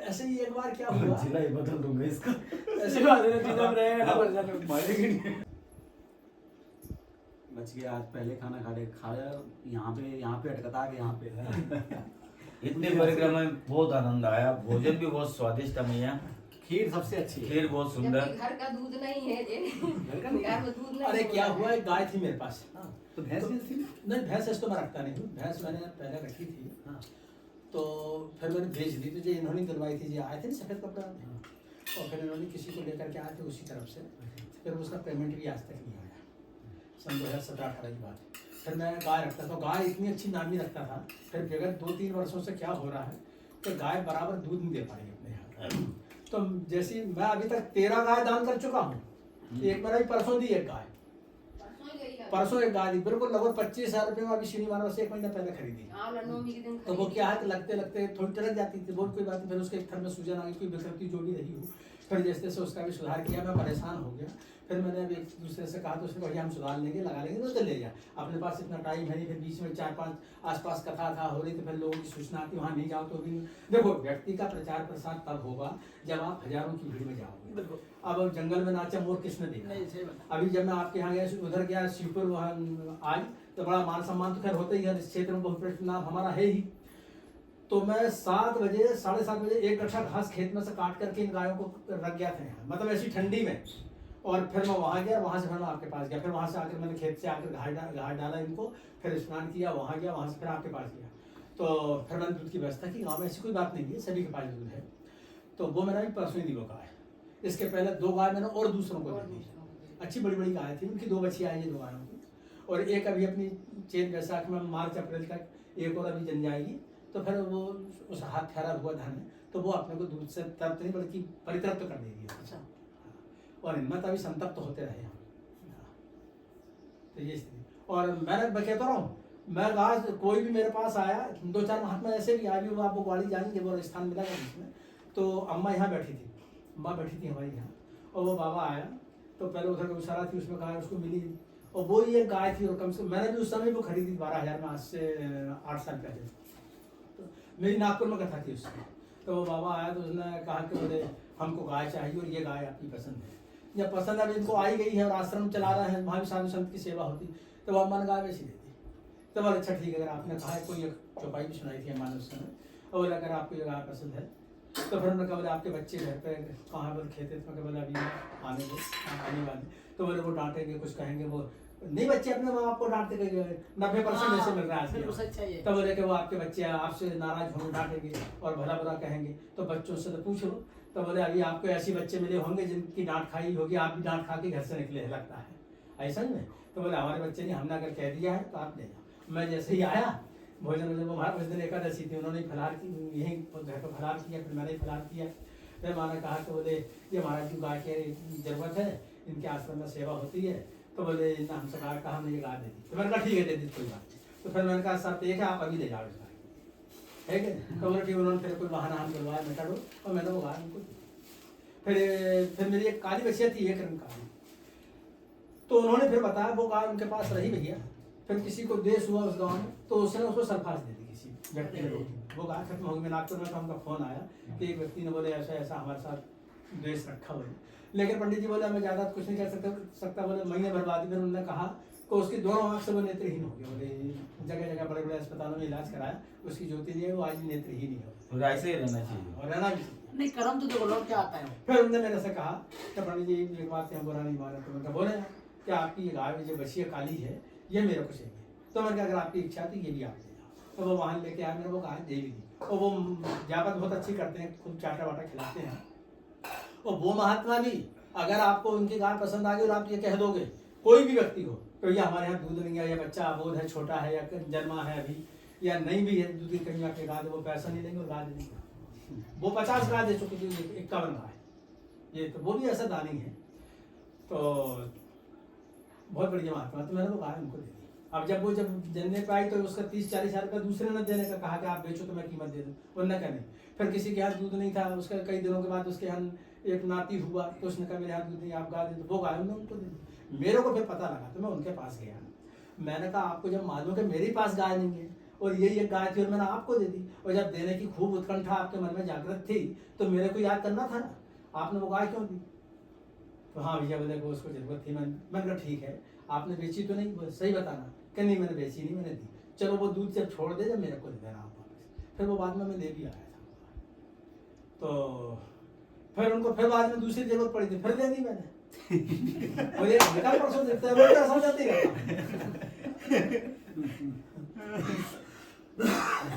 ऐसे ही एक बार क्या हुआ जिला ही बदल दूंगा इसका ऐसे बात है जिधर रहेगा ना मर जाने मारेगी नहीं बच गया। आज पहले खाना खाया यहाँ पे अटकता के यहाँ पे इतने परिक्रमा में बहुत आनंद आया, भोजन भी बहुत स्वादिष्ट था मैया, खीर सबसे अच्छी है खीर बहुत सुंदर। जबकि घर का दूध नहीं है ये, घर में दूध नहीं अरे हो क्या रहा हुआ है। एक गाय थी मेरे पास तो भैंस भी थी नहीं भैंस ऐसे तो मैं रखता नहीं हूँ भैंस मैंने पहले रखी थी तो फिर मैंने भेज दी तो जो इन्होंने दिलवाई थी जो आए थे ना सफ़ेद कपड़ा और फिर इन्होंने किसी को लेकर के आए थे उसी तरफ से फिर उसका पेमेंट भी आज तक नहीं आया सन 2017-18 की बात। फिर मैं गाय रखता था गाय इतनी अच्छी नामी रखता था फिर फिर 2-3 वर्षों से क्या हो रहा है तो गाय बराबर दूध नहीं दे पा रही अपने यहाँ तो जैसे मैं अभी तक 13 गाय दान कर चुका हूँ एक मेरा भी परसों दी एक गाय परसों एक गाय दी बिल्कुल लगभग 25,000 रुपये में अभी शनिवार से 1 महीना पहले खरीदी हाँ, नवमी के दिन तो वो क्या है कि लगते लगते थोड़ी टरक जाती थी बहुत कोई बात नहीं फिर उसके एक थर में सूजन आ गई कोई विकृति जो भी रही हो फिर जैसे जैसे उसका भी सुधार किया मैं परेशान हो गया फिर मैंने अभी एक दूसरे से कहा तो उसने भैया हम सुधार लेंगे लगा लेंगे तो ले जा अपने पास इतना टाइम है नहीं फिर बीच में 4-5 आसपास कथा था हो रही तो फिर लोगों की सूचना आती वहाँ नहीं जाओ तो भी देखो व्यक्ति का प्रचार प्रसार तब होगा जब आप हजारों की भीड़ में जाओगे अब जंगल में नाचा मोर किसने देखा अभी जब मैं आपके यहाँ गया उधर गया शिवपुर वहाँ आज तो बड़ा मान सम्मान तो खैर होता ही है इस क्षेत्र में बहुत नाम हमारा है ही तो मैं 7 बजे 7:30 बजे एक गट्ठा घास खेत में से काट करके इन गायों को रख गया था यहाँ मतलब ऐसी ठंडी में और फिर मैं वहाँ गया वहाँ से फिर मैं आपके पास गया फिर वहाँ से आकर मैंने खेत से आकर घाट डाला इनको फिर स्नान किया वहाँ गया वहाँ से फिर आपके पास गया तो फिर मैंने दूध की व्यवस्था की गाँव में ऐसी कोई बात नहीं है सभी के पास दूध है तो वो मैंने भी परसों ही दी वो गाय इसके पहले 2 गाय मैंने और दूसरों को दे दी अच्छी बड़ी बड़ी गाय थी उनकी 2 बच्चियाँ आई है 2 गायों की और एक अभी अपनी चेत बैसाख में मार्च अप्रैल तक एक और अभी जन जाएगी तो फिर वो उस हाथ फेरा हुआ धान में तो वो अपने को दूध से तृप्त नहीं बल्कि परितृप्त कर देगी अच्छा और इनमें तो अभी संतप्त होते रहे हम तो ये स्थिति और मैं कहता रहा हूँ मैं आज कोई भी मेरे पास आया 2-4 महात्मा ऐसे भी आए भी वो आपको गाड़ी जाएंगे वो स्थान मिला इसमें तो अम्मा यहाँ बैठी थी अम्मा बैठी थी हमारी यहाँ और वो बाबा आया तो पहले उधर गौशाला थी उसमें कहा उसको मिली और वो ही एक गाय थी और कम से कम मैंने भी उस समय वो खरीदी 12,000 में आज से 8 साल पहले तो मेरी नागपुर में कथा थी उससे तो वो बाबा आया तो उसने कहा कि बोले हमको गाय चाहिए और ये गाय आपकी पसंद है जब पसंद अब इनको आई गई है और आश्रम चला रहे हैं वहाँ भी साधु संत की सेवा होती तो वो अम्मा ने गाय वैसी देती तो बोले अच्छा ठीक है अगर आपने कहा है कोई चौपाई भी सुनाई थी अम्मा ने उस समय और अगर आपको ये गाय पसंद है तो फिर उन्होंने कहा बोले आपके बच्चे घर पे कहाँ बोले खेते थे बोले अभी आने वाले तो बोले वो डांटेंगे कुछ कहेंगे वो नहीं बच्चे अपने माँ बाप को डांटते 90% ऐसे मिल रहा है तो बोले कि वो आपके बच्चे आपसे नाराज होंगे डांटेंगे और भला बुरा कहेंगे तो बच्चों से तो पूछ लो तो बोले अभी आपको ऐसे बच्चे मिले होंगे जिनकी डांट खाई होगी आप भी डांट खा के घर से निकले लगता है ऐसा नहीं है तो बोले हमारे बच्चे ने हमने अगर कह दिया है तो आप ले जाओ मैं जैसे ही आया भोजन वो महाराज उस दिन एकादशी थी उन्होंने फलार की यहीं घर पर फलार किया फिर मैंने फलार किया फिर मैंने कहा तो बोले ये महाराज जी गाय की जरूरत है इनके आश्रम में सेवा होती है तो बोले हमसे कहा हमने ये गाय दे दी तो मैंने कहा ठीक है दे दी कोई बात तो फिर मैंने कहा सर एक है आप अभी ले जाओ इस गाय ठीक है तो बोले ठीक उन्होंने फिर कोई बहाना हम करवाया मैं करो और मैंने वो गाय उनको दी फिर मेरी एक काली बच्चिया थी एक रंग काली तो उन्होंने फिर बताया वो गाय उनके पास रही भैया फिर किसी को देश हुआ उस गाँव में तो उसने उसको सरफास दे दी किसी व्यक्ति ने वो गाय खत्म हो गई मैं नागपुर में तो हमका फोन आया कि एक व्यक्ति ने बोले ऐसा ऐसा हमारे साथ द्वेष रखा हुआ लेकिन पंडित जी बोले मैं ज़्यादा कुछ नहीं कर सकता बोले महीने बर्बादी फिर उन्होंने कहा कि उसकी दोनों आँख से वो नेत्रहीन हो गया बोले जगह जगह बड़े बड़े अस्पतालों में इलाज कराया उसकी ज्योति नहीं है वो आज नेत्रहीन ही हो ऐसे ही रहना चाहिए और रहना भी नहीं कर्म तो देखो लौट के आता है फिर उन्होंने मेरे से कहा कि पंडित जी एक बात हम बुरा नहीं माने तो उनका बोले कि आपकी ये गाय जो बछिया काली है ये मेरे को चाहिए तो मैंने कहा अगर आपकी इच्छा थी ये भी आप ले जाओ तो वो वहाँ लेके आया मैंने वो गाय दे भी दी और वो जापत बहुत अच्छी करते हैं खूब चाटा वाटा खिलाते हैं और वो महात्मा भी अगर आपको उनकी गाय पसंद आ गई और आप ये कह दोगे कोई भी व्यक्ति हो तो ये हमारे यहाँ दूध नहीं है या बच्चा अबोध है छोटा है या जन्मा है अभी या नहीं भी है दूध की कहीं आपके गाय वो पैसा नहीं देंगे और गाय दे देंगे वो 50 गाय दे चुकी थी 51 गाय ये तो वो भी ऐसा दानी है तो बहुत बढ़िया महात्मा तो मैंने वो गाय उनको दे दी अब जब जनने पे आई तो उसका 30-40 हज़ार रुपया दूसरे ने देने का कहा कि आप बेचो तो मैं कीमत दे दूँ उन्होंने कहा नहीं फिर किसी के यहाँ दूध नहीं था उसका कई दिनों के बाद उसके यहाँ एक नाती हुआ तो उसने कहा मेरे यहाँ दूध नहीं आप गाय दे दो वो गाय उन्होंने उनको दे दी मेरे को फिर पता लगा तो मैं उनके पास गया, मैंने कहा आपको जब मालूम कि मेरे पास गाय नहीं है और यही एक गाय थी और मैंने आपको दे दी, और जब देने की खूब उत्कंठा आपके मन में जागृत थी तो मेरे को याद करना था ना, आपने वो गाय क्यों दी? तो हाँ भैया बोले को उसको जरूरत थी। मैंने कहा ठीक है, आपने बेची तो नहीं? सही बताना। कि नहीं मैंने बेची नहीं, मैंने दी। चलो वो दूध जब छोड़ दे जब मेरे को दे देना आप वापस। फिर वो बाद में मैं ले भी आया था, तो फिर उनको फिर बाद में दूसरी जरूरत पड़ी थी, फिर दे दी मैंने। और ये घंटा परसों देता है, वो क्या समझाती रहता।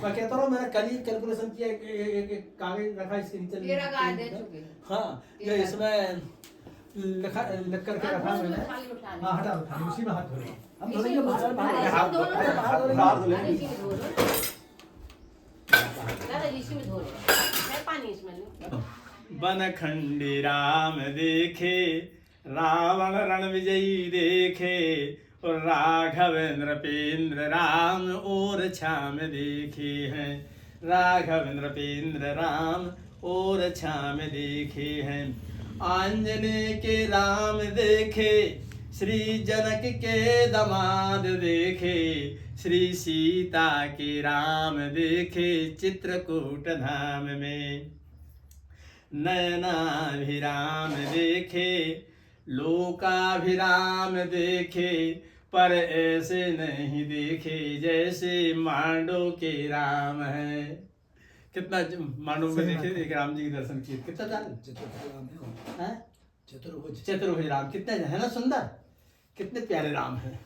मैं कहता हूँ मैंने कल ही कैलकुलेशन किया, एक कागज रखा इसके नीचे। हाँ ये इसमें लिख करके रखा मैंने। हाँ हटा दो, उसी में हाथ धो लो। हम धोलेंगे बाहर बनखंडी राम देखे, रावण रण विजयी देखे, और राघवेंद्र पेंद्र राम और छाम देखे हैं। राघवेंद्र पेंद्र राम और छाम देखे हैं। आंजने के राम देखे, श्री जनक के दमाद देखे, श्री सीता के राम देखे चित्रकूट धाम में। नयनाभिराम देखे, लोकाभिराम देखे, पर ऐसे नहीं देखे जैसे मांडो के राम है। कितना मांडो में देखे, एक राम जी के दर्शन किए, कितना चतुर्भुज राम, कितने है ना सुंदर, कितने प्यारे राम हैं।